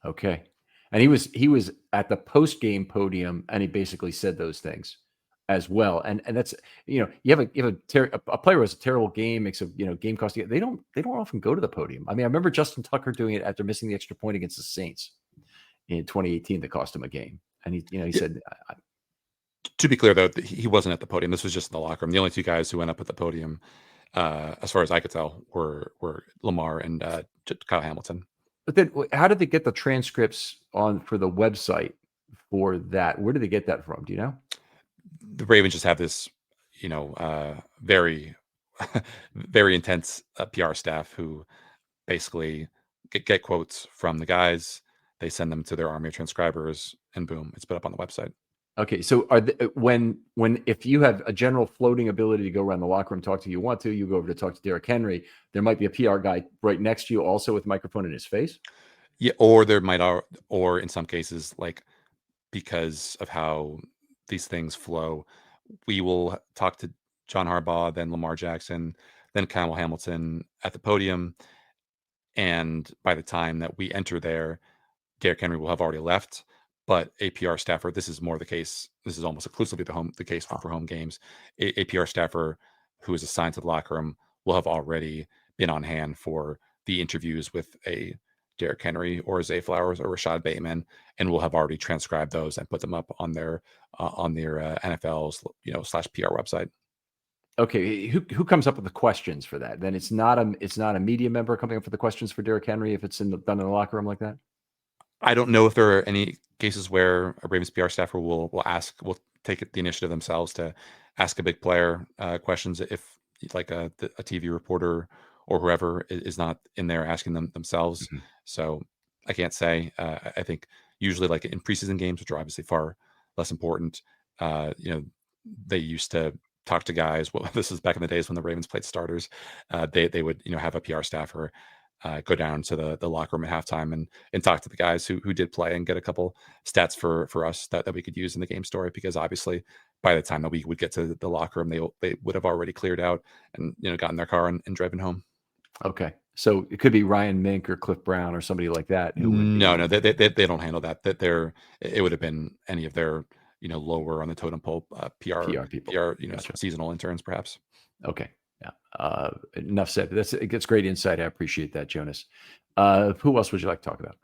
Okay. And he was at the post-game podium, and he basically said those things as well. And that's, you have a player who has a terrible game, makes a game costing. They don't often go to the podium. I mean, I remember Justin Tucker doing it after missing the extra point against the Saints in 2018 that cost him a game. And he said, to be clear though, he wasn't at the podium. This was just in the locker room. The only 2 guys who went up at the podium, as far as I could tell, were Lamar and Kyle Hamilton. But then how did they get the transcripts for the website for that. Where did they get that from? Do you know? The Ravens just have this, very, very intense PR staff who basically get quotes from the guys. They send them to their army of transcribers, and boom, it's put up on the website. Okay, so when if you have a general floating ability to go around the locker room, talk to who you want to, you go over to talk to Derrick Henry. There might be a PR guy right next to you, also with a microphone in his face. Yeah, or there might, or in some cases, like because of how these things flow, we will talk to John Harbaugh, then Lamar Jackson, then Kyle Hamilton at the podium, and by the time that we enter there, Derrick Henry will have already left, but a PR staffer, this is more the case. This is almost exclusively the case for home games. A PR staffer who is assigned to the locker room will have already been on hand for the interviews with a Derrick Henry or Zay Flowers or Rashad Bateman, and will have already transcribed those and put them up on their NFL's / PR website. Okay, who comes up with the questions for that? Then it's not a media member coming up with the questions for Derrick Henry if it's done in the locker room like that. I don't know if there are any cases where a Ravens PR staffer will take the initiative themselves to ask a big player questions if like a TV reporter or whoever is not in there asking them themselves. Mhm. So I can't say. I think usually like in preseason games, which are obviously far less important, they used to talk to guys. Well, this is back in the days when the Ravens played starters. They would have a PR staffer go down to the locker room at halftime and talk to the guys who did play and get a couple stats for us that we could use in the game story, because obviously by the time that we would get to the locker room, they would have already cleared out and gotten in their car and driven home. Okay, so it could be Ryan Mink or Cliff Brown or somebody like that who would No, they don't handle that. It would have been any of their lower on the totem pole PR people. Gotcha. seasonal interns perhaps. Okay. Yeah. Enough said. It gets great insight. I appreciate that, Jonas. Who else would you like to talk about?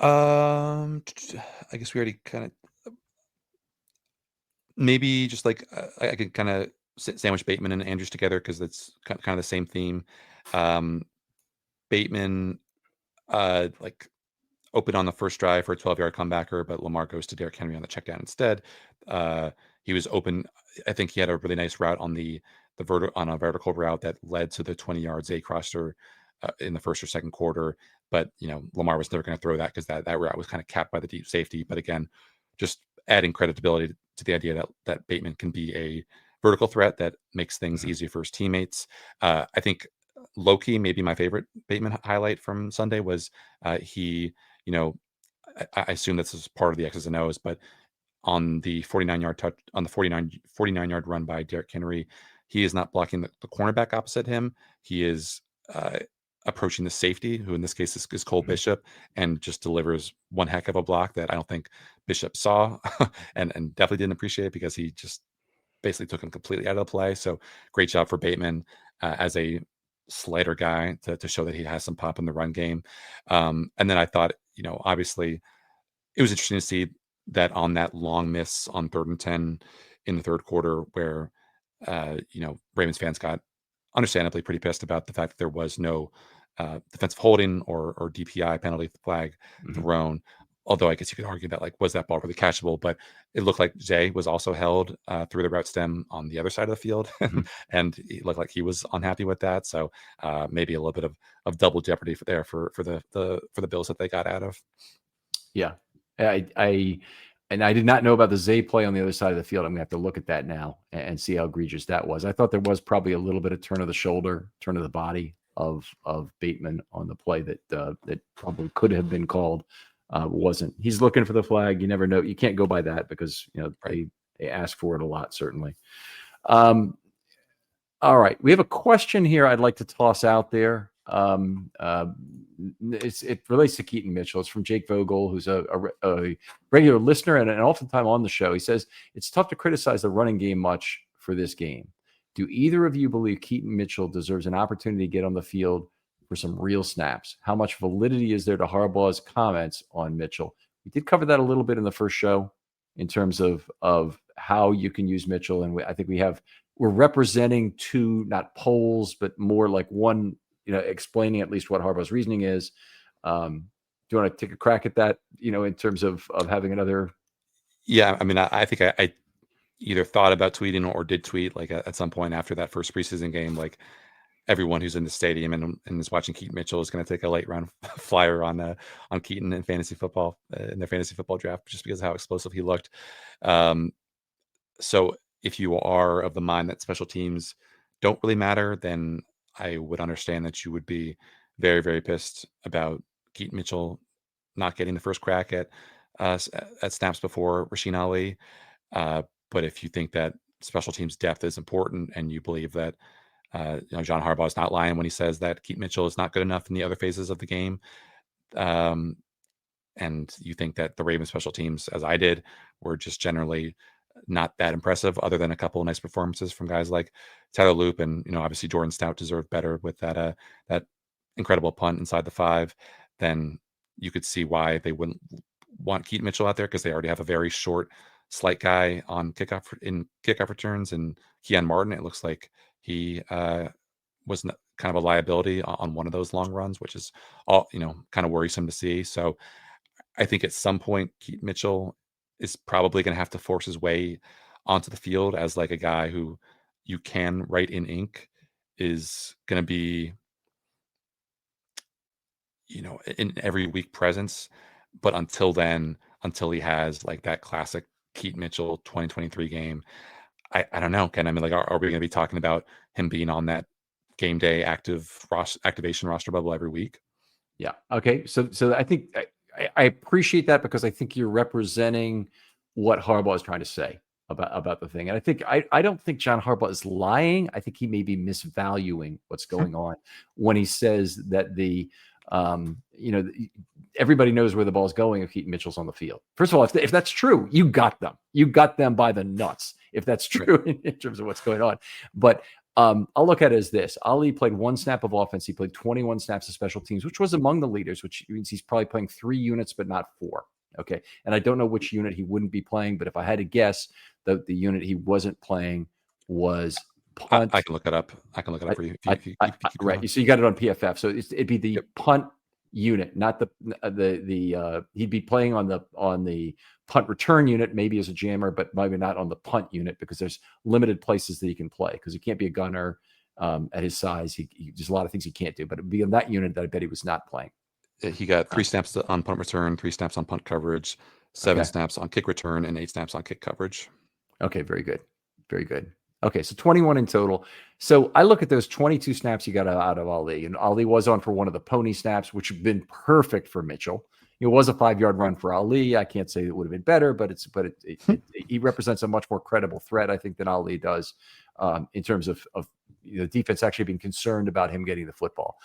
I guess we already kind of maybe just like I could kind of sandwich Bateman and Andrews together because that's kind of the same theme. Bateman, like open on the first drive for a 12-yard comebacker, but Lamar goes to Derrick Henry on the check down instead. He was open. I think he had a really nice route on on a vertical route that led to the 20-yard Zay crosser in the first or second quarter. But Lamar was never going to throw that because that route was kind of capped by the deep safety. But again, just adding credibility to the idea that Bateman can be a vertical threat that makes things easier for his teammates. I think low-key, maybe my favorite Bateman highlight from Sunday was he, I assume this is part of the X's and O's, but on the 49-yard touch, on the 49-yard run by Derrick Henry, he is not blocking the cornerback opposite him. He is approaching the safety, who in this case is Cole Bishop, and just delivers one heck of a block that I don't think Bishop saw and definitely didn't appreciate, because he just basically took him completely out of the play. So great job for Bateman as a slider guy to show that he has some pop in the run game. And then I thought, obviously it was interesting to see that on that long miss on 3rd and 10 in the third quarter where, Ravens fans got understandably pretty pissed about the fact that there was no defensive holding or DPI penalty flag thrown. Although I guess you could argue that, like, was that ball really catchable? But it looked like Zay was also held through the route stem on the other side of the field, and it looked like he was unhappy with that. So maybe a little bit of double jeopardy for the Bills that they got out of. Yeah, I did not know about the Zay play on the other side of the field. I'm gonna have to look at that now and see how egregious that was. I thought there was probably a little bit of turn of the shoulder, turn of the body of Bateman on the play that probably could have been called. Wasn't. He's looking for the flag. You never know. You can't go by that because they ask for it a lot, certainly. All right, we have a question here I'd like to toss out there. It relates to Keaton Mitchell. It's from Jake Vogel, who's a regular listener and oftentimes on the show. He says it's tough to criticize the running game much for this game. Do either of you believe Keaton Mitchell deserves an opportunity to get on the field for some real snaps? How much validity is there to Harbaugh's comments on Mitchell? We did cover that a little bit in the first show in terms of how you can use Mitchell. And I think we're representing two, not polls, but more like one, explaining at least what Harbaugh's reasoning is. you want to take a crack at that? In terms of having another. Yeah, I mean, I think I either thought about tweeting or did tweet like at some point after that first preseason game, like everyone who's in the stadium and is watching Keaton Mitchell is going to take a late round flyer on Keaton in fantasy football in their fantasy football draft just because of how explosive he looked. So if you are of the mind that special teams don't really matter, then I would understand that you would be very, very pissed about Keaton Mitchell not getting the first crack at snaps before Rasheen Ali. But if you think that special teams depth is important and you believe that John Harbaugh is not lying when he says that Keaton Mitchell is not good enough in the other phases of the game, and you think that the Ravens special teams, as I did, were just generally not that impressive, other than a couple of nice performances from guys like Tyler Loop, and obviously Jordan Stout deserved better with that incredible punt inside the 5, then you could see why they wouldn't want Keaton Mitchell out there, because they already have a very short, slight guy on kickoff returns, and Keon Martin. It looks like he was kind of a liability on one of those long runs, which is all kind of worrisome to see. So I think at some point Keaton Mitchell is probably going to have to force his way onto the field as like a guy who you can write in ink is going to be in every week presence. But until then, until he has like that classic Keaton Mitchell 2023 game, I don't know, Ken. I mean, like, are we going to be talking about him being on that game day activation roster bubble every week? Yeah. Okay. So I think I appreciate that, because I think you're representing what Harbaugh is trying to say about the thing. And I think I don't think John Harbaugh is lying. I think he may be misvaluing what's going on when he says that everybody knows where the ball's going if Keaton Mitchell's on the field. First of all, if that's true, you got them. You got them by the nuts, if that's true in terms of what's going on. But I'll look at it as this. Ali played 1 snap of offense. He played 21 snaps of special teams, which was among the leaders, which means he's probably playing 3 units, but not 4. Okay. And I don't know which unit he wouldn't be playing, but if I had to guess, the unit he wasn't playing was punt. I can look it up. For you. Right. So you got it on PFF. So it'd be the punt unit, not the he'd be playing on the punt return unit, maybe as a jammer, but maybe not on the punt unit, because there's limited places that he can play, because he can't be a gunner at his size. There's a lot of things he can't do, but it'd be in that unit that I bet he was not playing. He got 3 snaps on punt return, 3 snaps on punt coverage, 7 snaps on kick return, and 8 snaps on kick coverage. Okay, very good. Very good. Okay, so 21 in total. So I look at those 22 snaps he got out of Ali, and Ali was on for one of the pony snaps, which have been perfect for Mitchell. It was a 5-yard run for Ali. I can't say it would have been better, but he represents a much more credible threat, I think, than Ali does, in terms of the defense actually being concerned about him getting the football.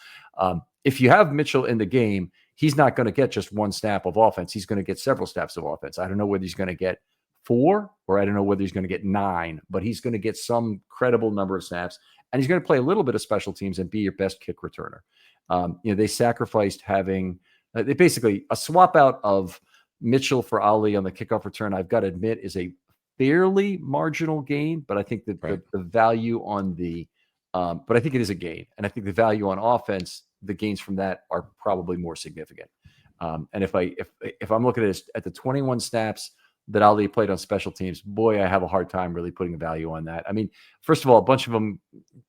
If you have Mitchell in the game, he's not going to get just 1 snap of offense. He's going to get several snaps of offense. I don't know whether he's going to get 4 or I don't know whether he's going to get 9, but he's going to get some credible number of snaps, and he's going to play a little bit of special teams and be your best kick returner. They sacrificed having they basically a swap out of Mitchell for Ali on the kickoff return. I've got to admit is a fairly marginal gain, but I think that the value on but I think it is a gain, and I think the value on offense, the gains from that are probably more significant. And if I'm looking at the 21 snaps that Ali played on special teams, boy, I have a hard time really putting a value on that. I mean, first of all, a bunch of them,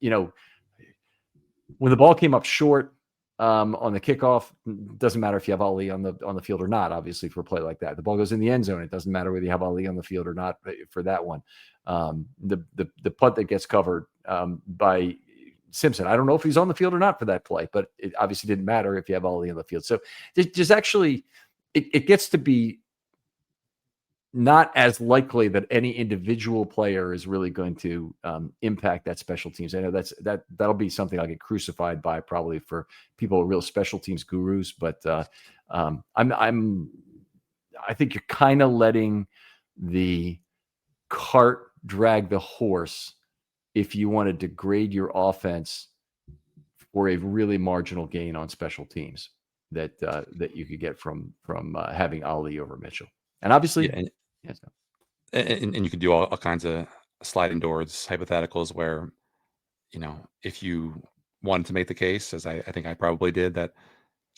when the ball came up short on the kickoff, doesn't matter if you have Ali on the field or not. Obviously, for a play like that, the ball goes in the end zone. It doesn't matter whether you have Ali on the field or not for that one. The punt that gets covered by Simpson, I don't know if he's on the field or not for that play, but it obviously didn't matter if you have Ali on the field. So there's actually it gets to be not as likely that any individual player is really going to impact that special teams. I know that'll be something I'll get crucified by probably for people who are real special teams gurus, but I think you're kind of letting the cart drag the horse if you want to degrade your offense for a really marginal gain on special teams that you could get from having Ali over Mitchell. And obviously, and you could do all kinds of sliding doors hypotheticals where, if you wanted to make the case, as I think I probably did, that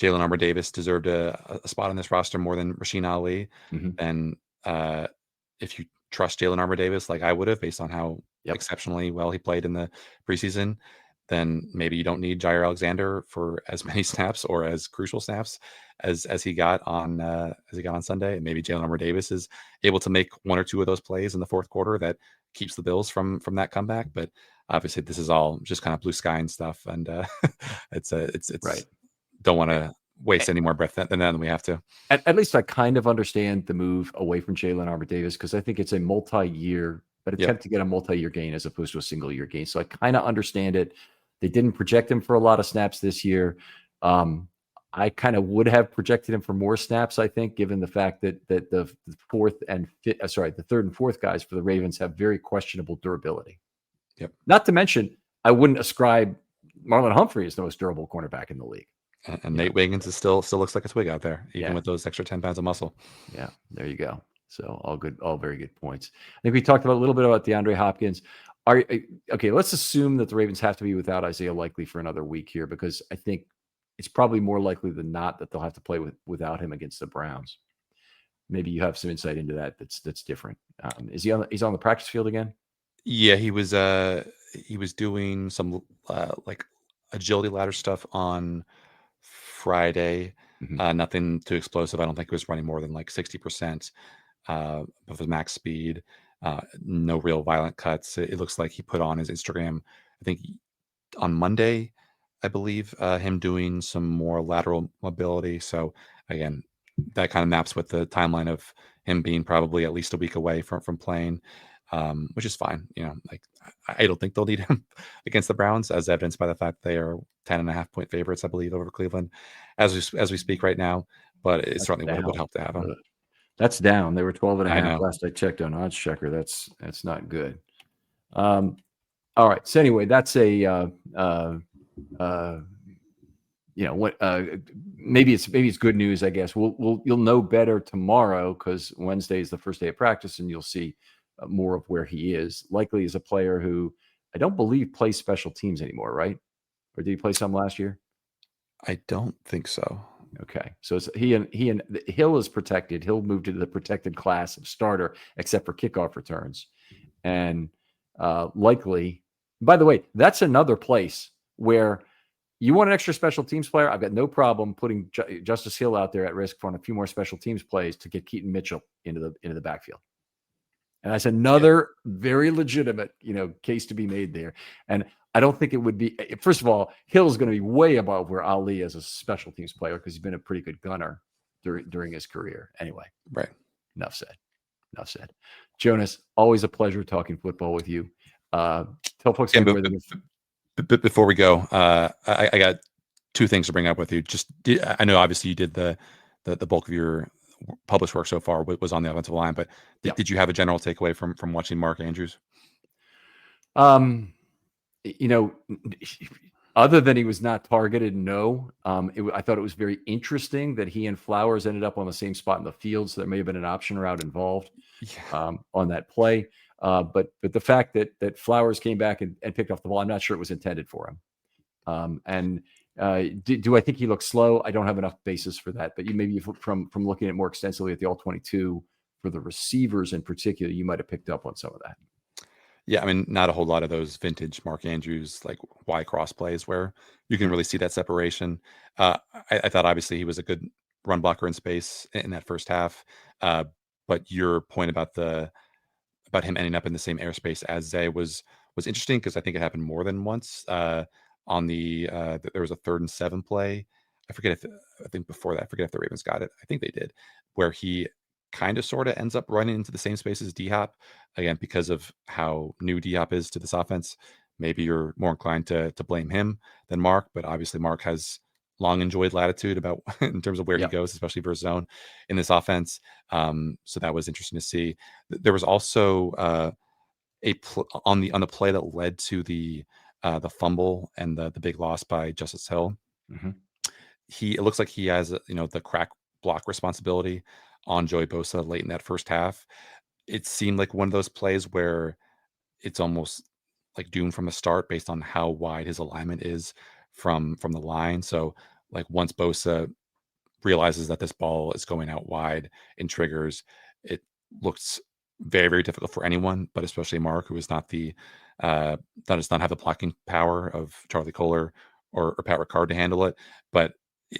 Jalen Armour-Davis deserved a spot on this roster more than Rasheen Ali, Mhm. then if you trust Jalen Armour-Davis like I would have based on how Yep. exceptionally well he played in the preseason, then maybe you don't need Jair Alexander for as many snaps or as crucial snaps as he got on Sunday. And maybe Jalen Armour-Davis is able to make one or two of those plays in the fourth quarter that keeps the Bills from that comeback. But obviously, this is all just kind of blue sky and stuff, and it's Right. don't want to waste any more breath than we have to. At least I kind of understand the move away from Jalen Armour-Davis because I think it's a multi-year, but attempt to get a multi-year gain as opposed to a single-year gain. So I kind of understand it. They didn't project him for a lot of snaps this year. I kind of would have projected him for more snaps, I think, given the fact that the third and fourth guys for the Ravens have very questionable durability. Yep. Not to mention, I wouldn't ascribe Marlon Humphrey as the most durable cornerback in the league. And Nate Wiggins is still looks like a twig out there, even with those extra 10 pounds of muscle. Yeah, there you go. So all very good points. I think we talked about a little bit about DeAndre Hopkins. Okay, let's assume that the Ravens have to be without Isaiah Likely for another week here, because I think it's probably more likely than not that they'll have to play without him against the Browns. Maybe you have some insight into that. That's different. Is he's on the practice field again? Yeah, he was doing some like agility ladder stuff on Friday. Nothing too explosive. I don't think he was running more than like 60% of his max speed. No real violent cuts. It looks like he put on his Instagram, I think on Monday, I believe, him doing some more lateral mobility. So again, that kind of maps with the timeline of him being probably at least a week away from playing, which is fine. Like I don't think they'll need him against the Browns, as evidenced by the fact they are 10.5-point favorites, I believe, over Cleveland as we speak right now. But it certainly would help to have him. That's down. They were 12.5 I know. last I checked on Odds Checker. That's not good. All right. So anyway, that's a maybe it's good news, I guess. You'll know better tomorrow because Wednesday is the first day of practice, and you'll see more of where he is. Likely is a player who I don't believe plays special teams anymore, right? Or did he play some last year? I don't think so. Okay, so it's he and Hill is protected. He'll move to the protected class of starter, except for kickoff returns, and Likely. By the way, that's another place where you want an extra special teams player. I've got no problem putting Justice Hill out there at risk for a few more special teams plays to get Keaton Mitchell into the backfield. And that's another very legitimate, case to be made there. And I don't think it would be. First of all, Hill is going to be way above where Ali is as a special teams player because he's been a pretty good gunner during his career. Anyway, right. Enough said. Jonas, always a pleasure talking football with you. Tell folks again But before we go, I got two things to bring up with you. I know obviously you did the bulk of your published work so far was on the offensive line, but did you have a general takeaway from watching Mark Andrews? Other than he was not targeted, no. I thought it was very interesting that he and Flowers ended up on the same spot in the field, so there may have been an option route involved on that play. But the fact that Flowers came back and picked off the ball, I'm not sure it was intended for him. Do I think he looks slow? I don't have enough basis for that. But maybe from looking at more extensively at the All-22 for the receivers in particular, you might have picked up on some of that. Yeah, I mean, not a whole lot of those vintage Mark Andrews like Y cross plays where you can really see that separation. I thought obviously he was a good run blocker in space in that first half. But your point about him ending up in the same airspace as Zay was interesting because I think it happened more than once. There was a 3rd and 7 play. I think before that, I forget if the Ravens got it. I think they did, where he kind of sort of ends up running into the same space as D-Hop. Again, because of how new D-Hop is to this offense, maybe you're more inclined to blame him than Mark, but obviously Mark has long enjoyed latitude about in terms of where he goes, especially versus zone in this offense. So that was interesting to see. There was also on the play that led to the fumble and the big loss by Justice Hill. Mm-hmm. It looks like he has the crack block responsibility on Joey Bosa late in that first half. It seemed like one of those plays where it's almost like doomed from the start based on how wide his alignment is from the line. So like once Bosa realizes that this ball is going out wide and triggers, it looks very, very difficult for anyone, but especially Mark, who is not does not have the blocking power of Charlie Kohler or Pat Ricard to handle it. But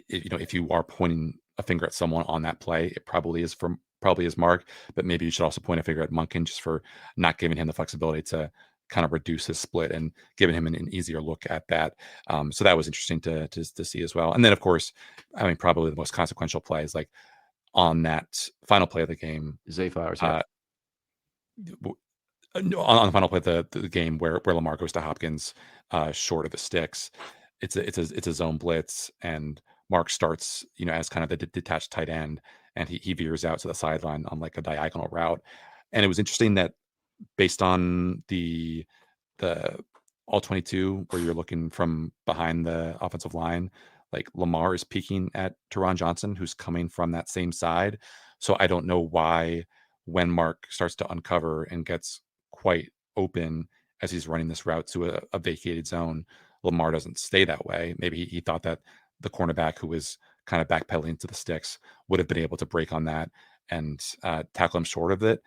if you are pointing a finger at someone on that play, it probably is Mark, but maybe you should also point a finger at Monken just for not giving him the flexibility to kind of reduce his split and giving him an easier look at that. So that was interesting to see as well. And then, of course, I mean, probably the most consequential play is like on that final play of the game. Zay Flowers. On the final play of the game where Lamar goes to Hopkins short of the sticks. It's a zone blitz, and Mark starts, as kind of the detached tight end, and he veers out to the sideline on like a diagonal route. And it was interesting that based on the all 22, where you're looking from behind the offensive line, like Lamar is peeking at Teron Johnson, who's coming from that same side. So I don't know why, when Mark starts to uncover and gets quite open as he's running this route to a vacated zone, Lamar doesn't stay that way. Maybe he thought that the cornerback, who was kind of backpedaling to the sticks, would have been able to break on that and tackle him short of it.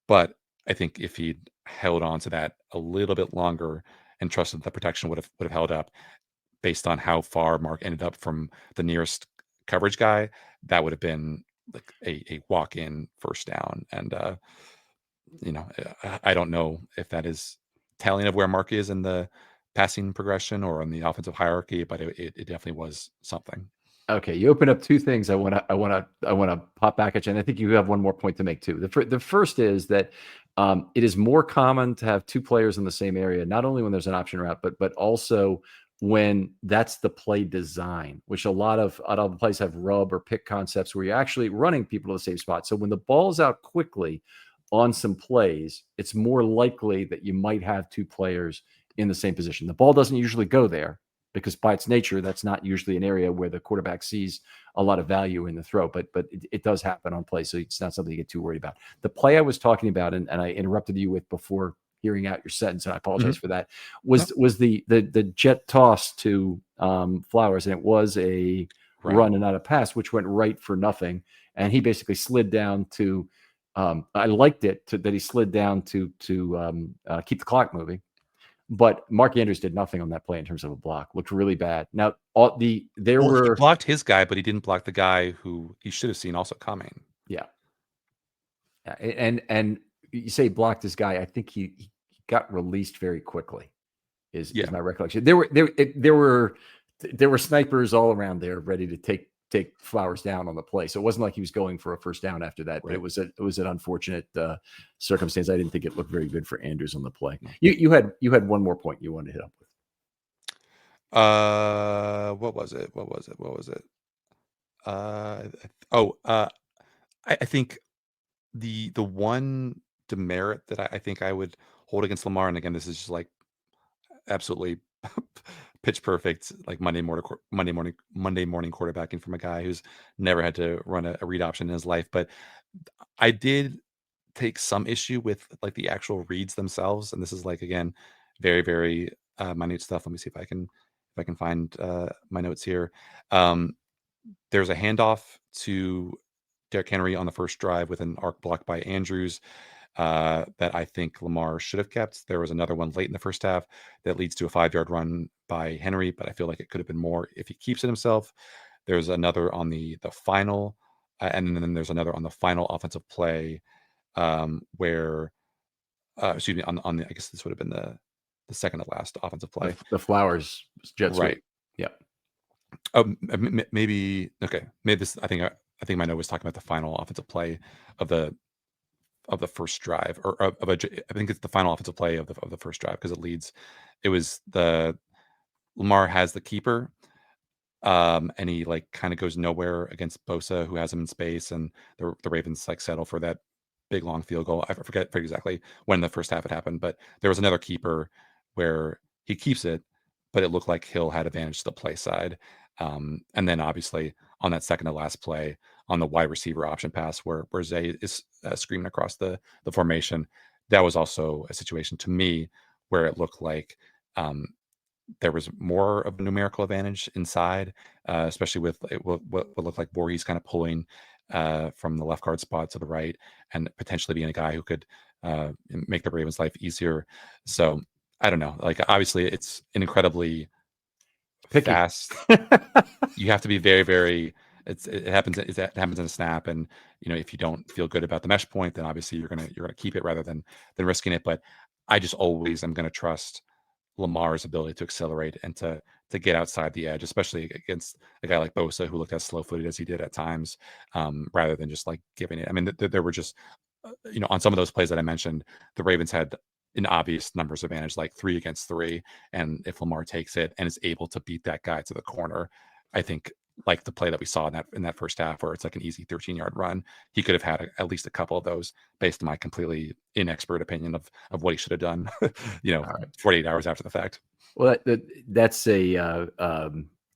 But I think if he'd held on to that a little bit longer and trusted the protection would have held up, based on how far Mark ended up from the nearest coverage guy, that would have been like a walk-in first down. And I don't know if that is telling of where Mark is in the passing progression or on the offensive hierarchy, but it definitely was something. Okay, you open up two things. I want to pop back at you, and I think you have one more point to make too. The first is that it is more common to have two players in the same area, not only when there's an option route, but also when that's the play design, which a lot of the plays have rub or pick concepts where you're actually running people to the same spot. So when the ball's out quickly on some plays, it's more likely that you might have two players in the same position. The ball doesn't usually go there, because by its nature, that's not usually an area where the quarterback sees a lot of value in the throw, but it does happen on play. So it's not something you get too worried about. The play I was talking about, and I interrupted you with before hearing out your sentence, and I apologize for that, was the jet toss to Flowers, and it was a run and not a pass, which went right for nothing. And he basically slid down to, I liked it that he slid down to keep the clock moving. But Mark Andrews did nothing on that play in terms of a block. Looked really bad. Now, he blocked his guy, but he didn't block the guy who he should have seen also coming. Yeah. And you say blocked his guy. I think he got released very quickly. Is my recollection. There were snipers all around there ready to take Flowers down on the play. So it wasn't like he was going for a first down after that, but it was an unfortunate circumstance. I didn't think it looked very good for Andrews on the play. You had one more point you wanted to hit up with. What was it? I think the one demerit that I think I would hold against Lamar, and again, this is just like absolutely pitch perfect, like Monday morning quarterbacking from a guy who's never had to run a read option in his life. But I did take some issue with like the actual reads themselves, and this is like, again, very, very minute stuff. Let me see if I can find my notes here. There's a handoff to Derrick Henry on the first drive with an arc block by Andrews that I think Lamar should have kept. There was another one late in the first half that leads to a 5-yard run by Henry, but I feel like it could have been more if he keeps it himself. There's another on the final, and then there's another on the final offensive play where, excuse me, on the, I guess this would have been the second to last offensive play. The Flowers jet sweep. Right. Yeah. Maybe this. I think my note was talking about the final offensive play of the first drive, or I think it's the final offensive play of the first drive, because it was the Lamar has the keeper, and he like kind of goes nowhere against Bosa, who has him in space, and the Ravens like settle for that big long field goal. I forget exactly when the first half had happened, but there was another keeper where he keeps it, but it looked like Hill had advantage to the play side. And then obviously on that second to last play on the wide receiver option pass where Zay is screaming across the formation, that was also a situation to me where it looked like there was more of a numerical advantage inside, especially with what looked like Voorhees kind of pulling from the left guard spot to the right and potentially being a guy who could make the Ravens' life easier. So I don't know. Like, obviously, it's an incredibly Picky. fast. You have to be very, very. It happens in a snap, and if you don't feel good about the mesh point, then obviously you're gonna keep it rather than risking it. But I just always am gonna trust Lamar's ability to accelerate and to get outside the edge, especially against a guy like Bosa, who looked as slow-footed as he did at times, rather than just like giving it. I mean, there were just, on some of those plays that I mentioned, the Ravens had an obvious numbers advantage, like 3 against 3. And if Lamar takes it and is able to beat that guy to the corner, I think, like the play that we saw in that first half, where it's like an easy 13-yard run, he could have had at least a couple of those, based on my completely inexpert opinion of what he should have done, 48 hours after the fact. Well, that's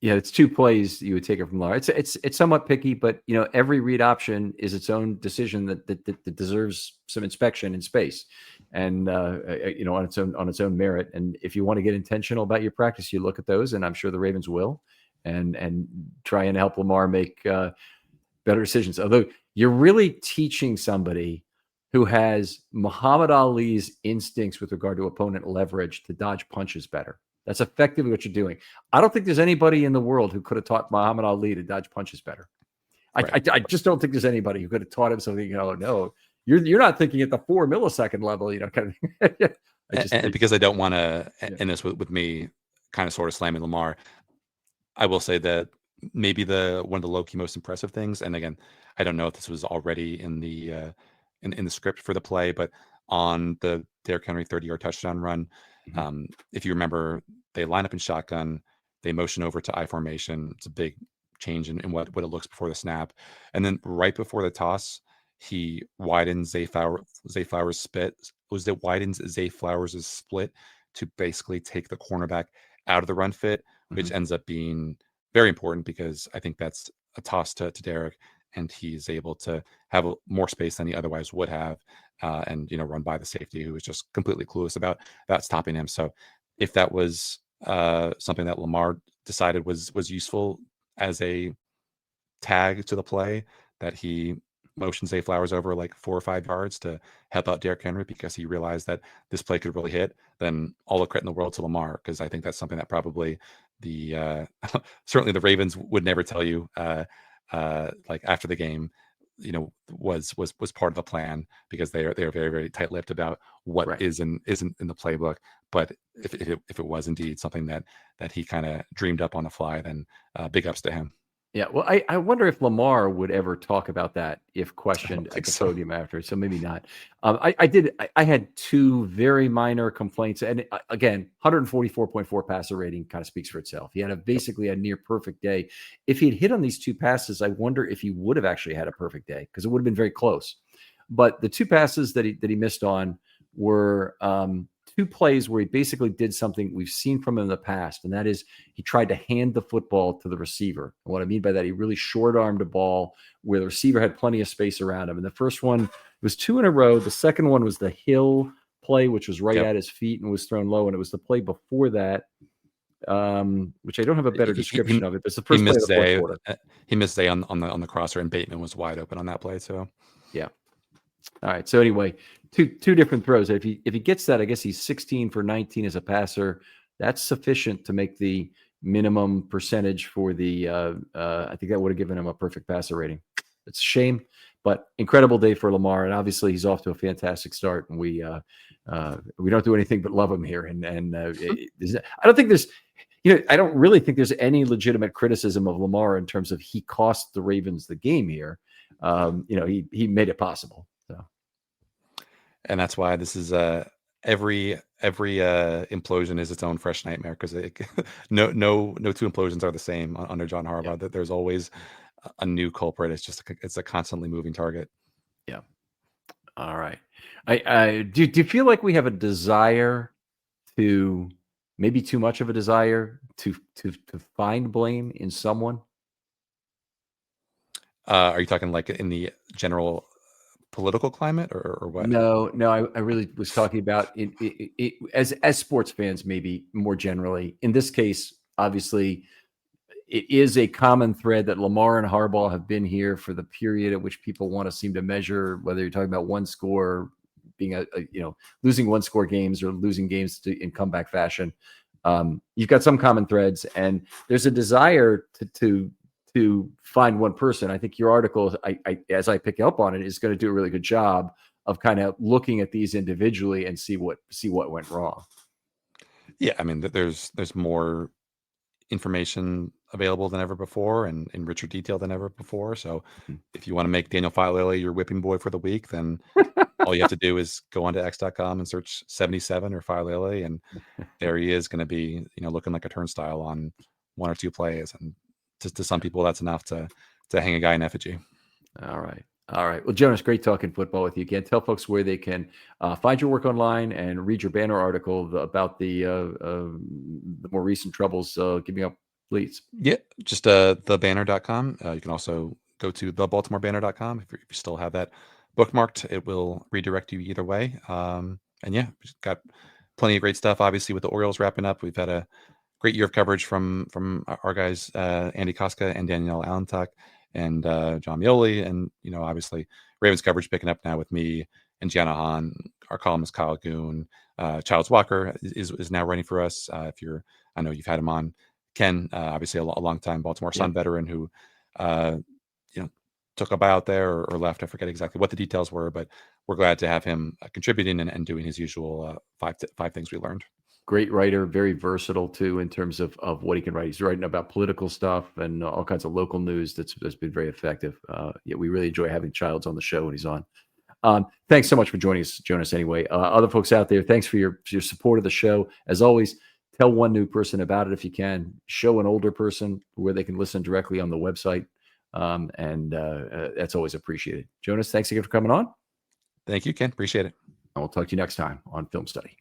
it's 2 plays you would take it from Lamar. It's somewhat picky, but every read option is its own decision that deserves some inspection in space, and on its own merit. And if you want to get intentional about your practice, you look at those, and I'm sure the Ravens will, and try and help Lamar make better decisions. Although you're really teaching somebody who has Muhammad Ali's instincts with regard to opponent leverage to dodge punches better. That's effectively what you're doing. I don't think there's anybody in the world who could have taught Muhammad Ali to dodge punches better. Right. I just don't think there's anybody who could have taught him something. No, you're not thinking at the 4 millisecond level. Kind of. Because I don't want to end this with me kind of sort of slamming Lamar, I will say that maybe one of the low-key most impressive things, and again, I don't know if this was already in the script for the play, but on the Derrick Henry 30-yard touchdown run, if you remember, they line up in shotgun, they motion over to I formation. It's a big change in what it looks before the snap, and then right before the toss, he widens Zay Flowers' split. Widens Zay Flowers' split to basically take the cornerback out of the run fit, which ends up being very important, because I think that's a toss to Derrick, and he's able to have more space than he otherwise would have, and run by the safety, who was just completely clueless about stopping him. So if that was something that Lamar decided was useful as a tag to the play, that he motioned Zay Flowers over like 4 or 5 yards to help out Derrick Henry because he realized that this play could really hit, then all the credit in the world to Lamar, because I think that's something that probably certainly the Ravens would never tell you like after the game, was part of the plan, because they are very, very tight-lipped about what isn't in the playbook. But if it was indeed something that he kind of dreamed up on the fly, then big ups to him. Yeah, well, I wonder if Lamar would ever talk about that if questioned at the podium after. So maybe not. I had 2 very minor complaints, and again, 144.4 passer rating kind of speaks for itself. He had basically a near perfect day. If he'd hit on these 2 passes, I wonder if he would have actually had a perfect day, because it would have been very close. But the 2 passes that he missed on were 2 plays where he basically did something we've seen from him in the past, and that is he tried to hand the football to the receiver. And what I mean by that, he really short-armed a ball where the receiver had plenty of space around him. And the first one was 2 in a row. The second one was the Hill play, which was right at his feet and was thrown low. And it was the play before that, which I don't have a better description of it. It's the first play of the fourth quarter. He missed Zay on the crosser, and Bateman was wide open on that play. So yeah. All right. So anyway, two different throws. If he gets that, I guess he's 16 for 19 as a passer. That's sufficient to make the minimum percentage for the. I think that would have given him a perfect passer rating. It's a shame, but incredible day for Lamar, and obviously he's off to a fantastic start. And we don't do anything but love him here. And I don't think there's. I don't really think there's any legitimate criticism of Lamar in terms of he cost the Ravens the game here. He made it possible. And that's why this is every implosion is its own fresh nightmare, because no 2 implosions are the same under John Harbaugh. Yeah. That there's always a new culprit. It's a constantly moving target. Yeah. All right. Do you feel like we have a desire to, maybe too much of a desire to find blame in someone? Are you talking like in the general political climate or what? No, I really was talking about it as sports fans, maybe more generally. In this case, obviously, it is a common thread that Lamar and Harbaugh have been here for the period at which people want to seem to measure, whether you're talking about one score being losing one score games or losing games in comeback fashion. You've got some common threads, and there's a desire to find one person. I think your article, as I pick up on it, is going to do a really good job of kind of looking at these individually and see what went wrong. Yeah, I mean, there's more information available than ever before, and in richer detail than ever before. So, if you want to make Daniel Filelli your whipping boy for the week, then all you have to do is go onto X.com and search 77 or Filelli, and there he is, going to be looking like a turnstile on one or two plays, and to some people that's enough to hang a guy in effigy. All right. Well, Jonas, great talking football with you again. Tell folks where they can find your work online and read your Banner article about the more recent troubles giving up leads. Yeah, just thebanner.com. You can also go to thebaltimorebanner.com if you still have that bookmarked. It will redirect you either way. And yeah, we've got plenty of great stuff. Obviously, with the Orioles wrapping up, we've had a great year of coverage from our guys, Andy Koska and Danielle Allentuck and John Mioli. And, obviously Ravens coverage picking up now with me and Gianna Hahn. Our columnist Kyle Goon, Childs Walker is now running for us. I know you've had him on. Ken, obviously a long time Baltimore Sun veteran who, took a buyout there or left. I forget exactly what the details were, but we're glad to have him contributing and doing his usual five things we learned. Great writer, very versatile too in terms of what he can write. He's writing about political stuff and all kinds of local news that's been very effective. We really enjoy having Childs on the show when he's on. Thanks so much for joining us, Jonas. Anyway, other folks out there, thanks for your support of the show. As always, tell one new person about it if you can. Show an older person where they can listen directly on the website. And that's always appreciated. Jonas, thanks again for coming on. Thank you, Ken. Appreciate it. And we'll talk to you next time on Film Study.